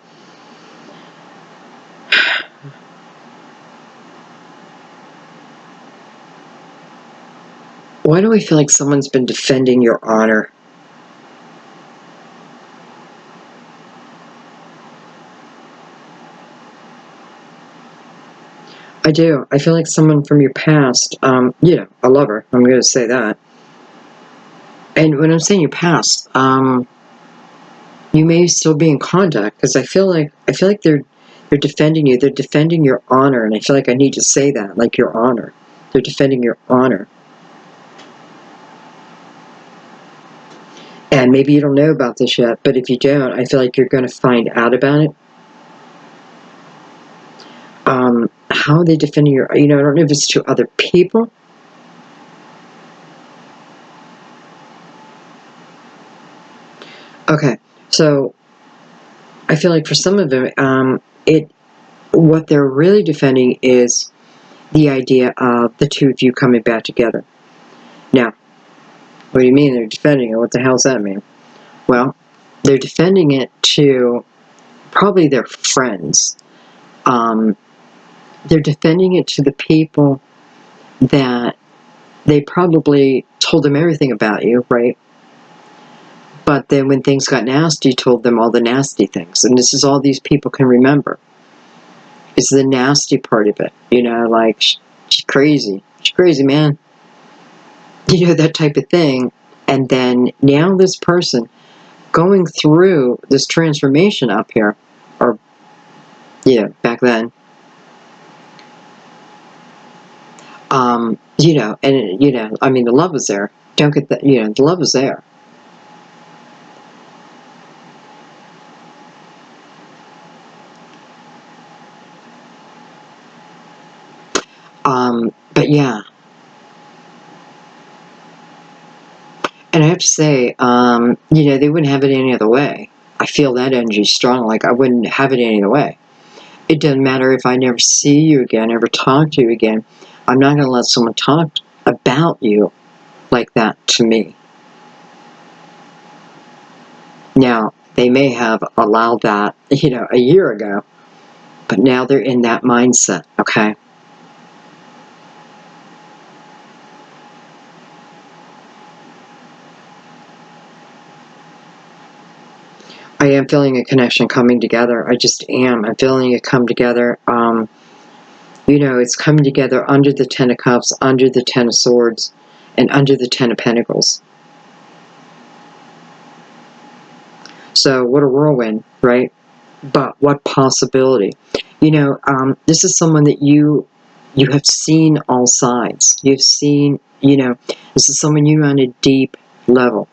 why do I feel like someone's been defending your honor? I do. I feel like someone from your past, a lover, I'm going to say that. And when I'm saying your past, you may still be in contact, because I feel like they're defending you. They're defending your honor, and I feel like I need to say that, like your honor. They're defending your honor. And maybe you don't know about this yet, but if you don't, I feel like you're going to find out about it. How are they defending your, I don't know if it's to other people. Okay, so I feel like for some of them, what they're really defending is the idea of the two of you coming back together. Now, what do you mean they're defending it? What the hell does that mean? Well, they're defending it to probably their friends. They're defending it to the people that they probably told them everything about you, right? But then when things got nasty, told them all the nasty things. And this is all these people can remember. It's the nasty part of it. Like, she's crazy. She's crazy, man. That type of thing. And then now this person going through this transformation up here, or, back then, and, I mean, the love was there. Don't get that, the love was there. But yeah. And I have to say, they wouldn't have it any other way. I feel that energy strong, like I wouldn't have it any other way. It doesn't matter if I never see you again, ever talk to you again. I'm not going to let someone talk about you like that to me. Now, they may have allowed that, a year ago, but now they're in that mindset, okay? I am feeling a connection coming together. I just am. I'm feeling it come together. It's coming together under the Ten of Cups, under the Ten of Swords, and under the Ten of Pentacles. So what a whirlwind, right? But what possibility? This is someone that you have seen all sides. You've seen, this is someone you know on a deep level.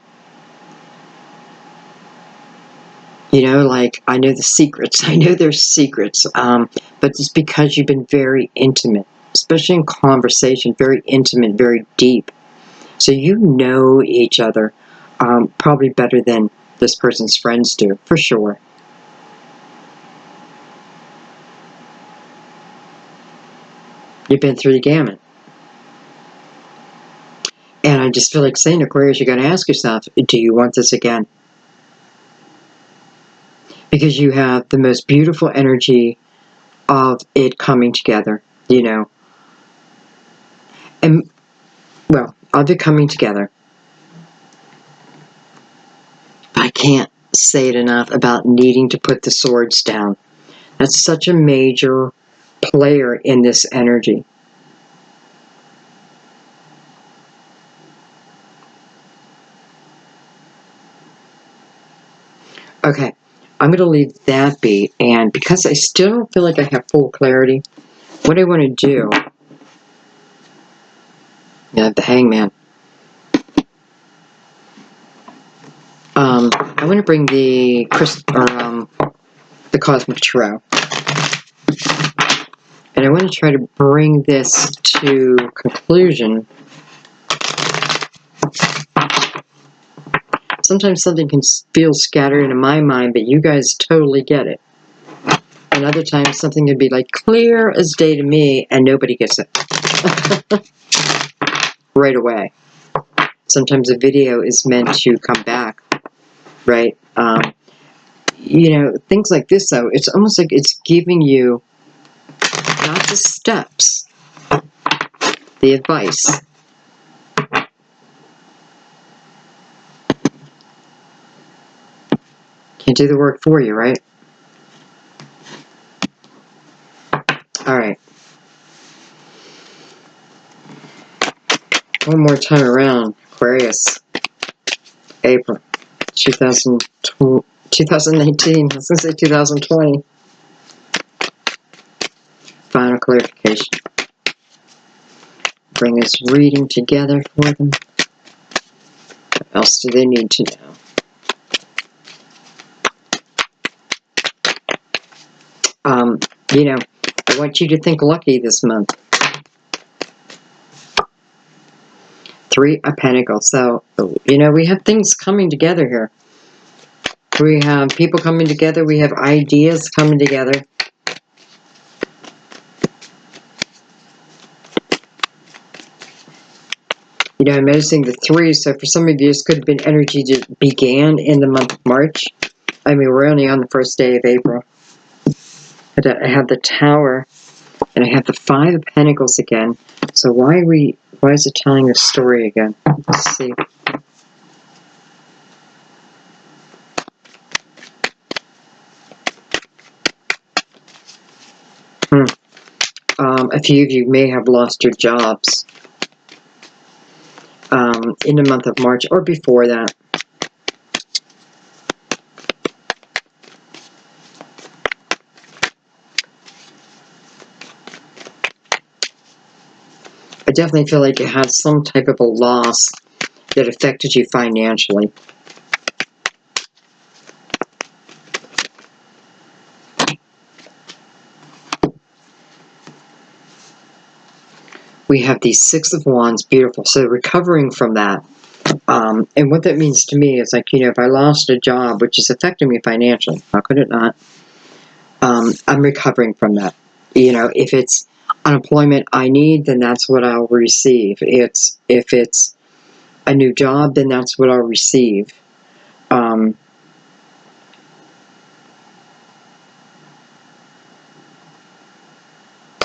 Like, I know the secrets. I know there's secrets. But it's because you've been very intimate, especially in conversation, very intimate, very deep. So you know each other probably better than this person's friends do, for sure. You've been through the gamut. And I just feel like saying, Aquarius, you got to ask yourself, do you want this again? Because you have the most beautiful energy of it coming together, And, well, of it coming together. can't say it enough about needing to put the swords down. That's such a major player in this energy. Okay, I'm going to leave that be, and because I still don't feel like I have full clarity, what I want to do, the Hangman, I want to bring the Cosmic Tarot, and I want to try to bring this to conclusion. Sometimes something can feel scattered in my mind, but you guys totally get it. And other times something can be like clear as day to me, and nobody gets it right away. Sometimes a video is meant to come back, right? Things like this, though, it's almost like it's giving you not the steps, the advice. Can't do the work for you, right? All right. One more time around, Aquarius, April 2019. I was going to say 2020. Final clarification. Bring this reading together for them. What else do they need to know? I want you to think lucky this month. 3 of Pentacles. So, we have things coming together here. We have people coming together. We have ideas coming together. I'm noticing the 3. So for some of you, this could have been energy that began in the month of March. I mean, we're only on the first day of April. I have the Tower, and I have the 5 of Pentacles again. So why is it telling a story again? Let's see. A few of you may have lost your jobs in the month of March or before that. I definitely feel like you had some type of a loss that affected you financially. We have these 6 of Wands, beautiful. So recovering from that. And what that means to me is like, if I lost a job, which is affecting me financially, how could it not? I'm recovering from that. If it's unemployment I need, then that's what I'll receive. If it's a new job, then that's what I'll receive.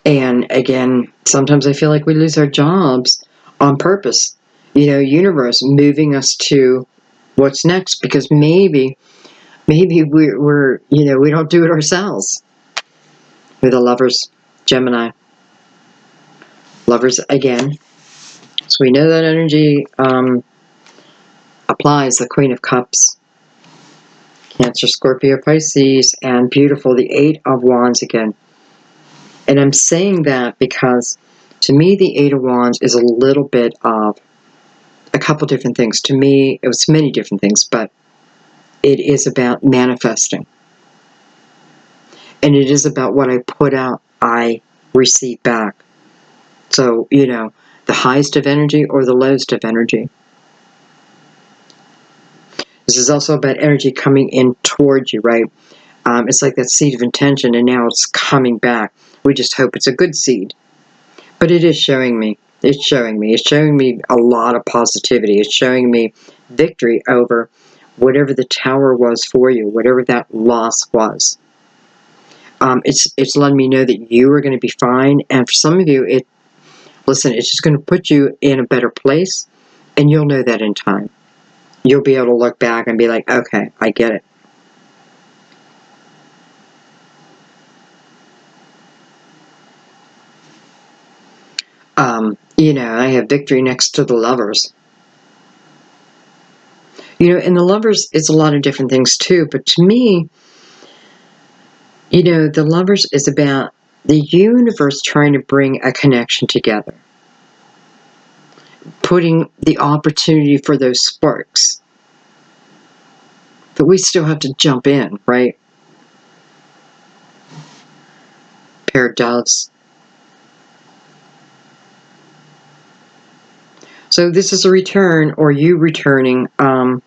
And again, sometimes I feel like we lose our jobs on purpose. Universe moving us to what's next, because maybe we're we don't do it ourselves. With the Lovers, Gemini. Lovers again. So we know that energy applies, the Queen of Cups. Cancer, Scorpio, Pisces, and beautiful, the 8 of Wands again. And I'm saying that because, to me, the 8 of Wands is a little bit of a couple different things. To me, it was many different things, but it is about manifesting. And it is about what I put out, I receive back. So, the highest of energy or the lowest of energy. This is also about energy coming in towards you, right? It's like that seed of intention, and now it's coming back. We just hope it's a good seed. But it is showing me. It's showing me. It's showing me a lot of positivity. It's showing me victory over whatever the Tower was for you, whatever that loss was. It's letting me know that you are going to be fine. And for some of you, it's just going to put you in a better place, and you'll know that in time. you'll be able to look back and be like, okay, I get it. You know, I have victory next to the Lovers. You know, and the Lovers is a lot of different things too, but to me, you know, the Lovers is about the universe trying to bring a connection together, putting the opportunity for those sparks. But we still have to jump in, right? Pair of doves. So this is a return, or you returning. But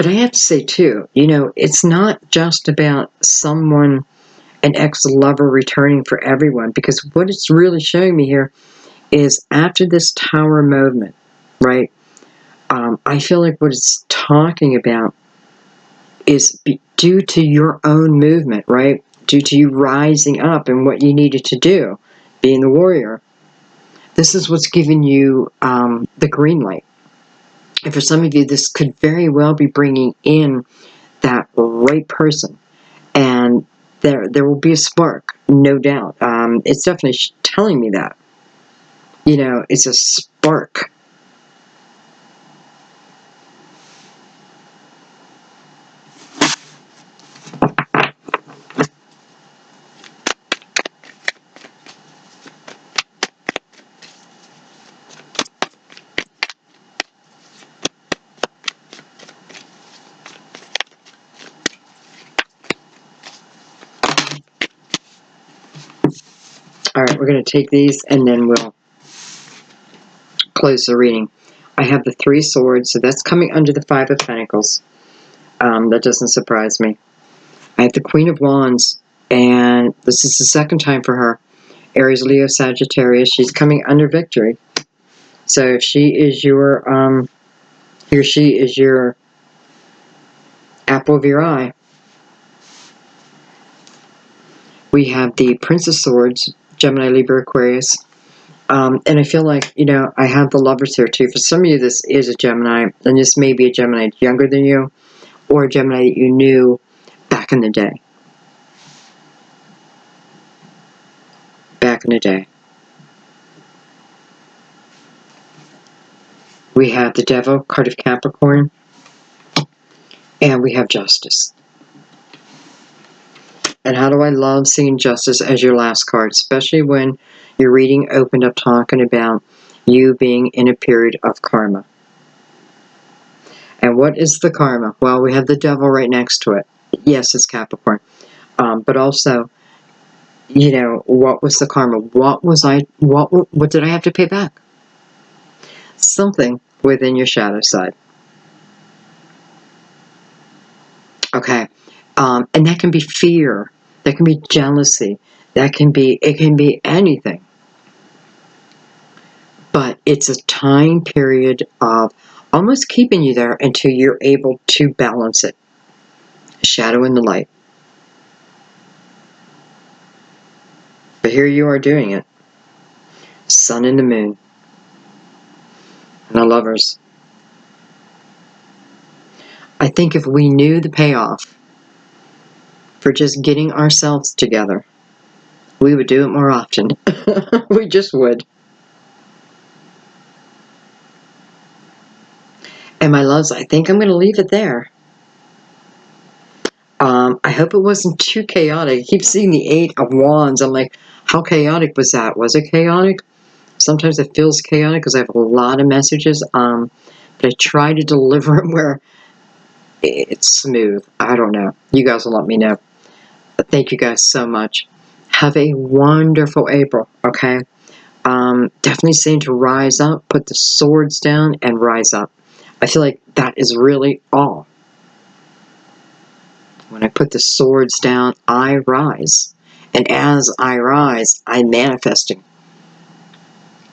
I have to say too, you know, it's not just about someone, an ex-lover returning for everyone, because what it's really showing me here is after this Tower movement, right? I feel like what it's talking about is due to your own movement, right? Due to you rising up and what you needed to do, being the warrior. This is what's giving you the green light. And for some of you, this could very well be bringing in that right person. And there will be a spark, no doubt. It's definitely telling me that. You know, it's a spark. All right, we're going to take these and then we'll close the reading. I have the Three Swords, so that's coming under the Five of Pentacles. That doesn't surprise me. I have the Queen of Wands, and this is the second time for her. Aries, Leo, Sagittarius. She's coming under victory. So if she is your, he or she is your apple of your eye. We have the Prince of Swords, Gemini, Libra, Aquarius. And I feel like, you know, I have the Lovers here too. For some of you, this is a Gemini, and this may be a Gemini younger than you, or a Gemini that you knew back in the day. Back in the day. We have the Devil, card of Capricorn, and we have Justice. And how do I love seeing Justice as your last card, especially when your reading opened up talking about you being in a period of karma. And what is the karma? Well, we have the Devil right next to it. Yes, it's Capricorn. But also, you know, what was the karma? What did I have to pay back? Something within your shadow side. Okay. And that can be fear. That can be jealousy. It can be anything. But it's a time period of almost keeping you there until you're able to balance it. Shadow and the light. But here you are doing it. Sun and the moon. And the Lovers. I think if we knew the payoff for just getting ourselves together, we would do it more often. We just would. And my loves, I think I'm going to leave it there. I hope it wasn't too chaotic. I keep seeing the Eight of Wands. I'm like, how chaotic was that? Was it chaotic? Sometimes it feels chaotic because I have a lot of messages. But I try to deliver them where it's smooth. I don't know. You guys will let me know. But thank you guys so much. Have a wonderful April, okay? Definitely saying to rise up, put the swords down, and rise up. I feel like that is really all. When I put the swords down, I rise. And as I rise, I'm manifesting.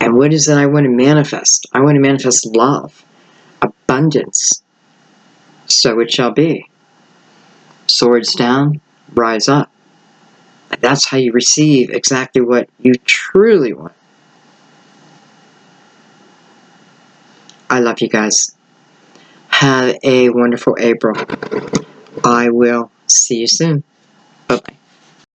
And what is it I want to manifest? I want to manifest love, abundance. So it shall be. Swords down, rise up. And that's how you receive exactly what you truly want. I love you guys. Have a wonderful April. I will see you soon.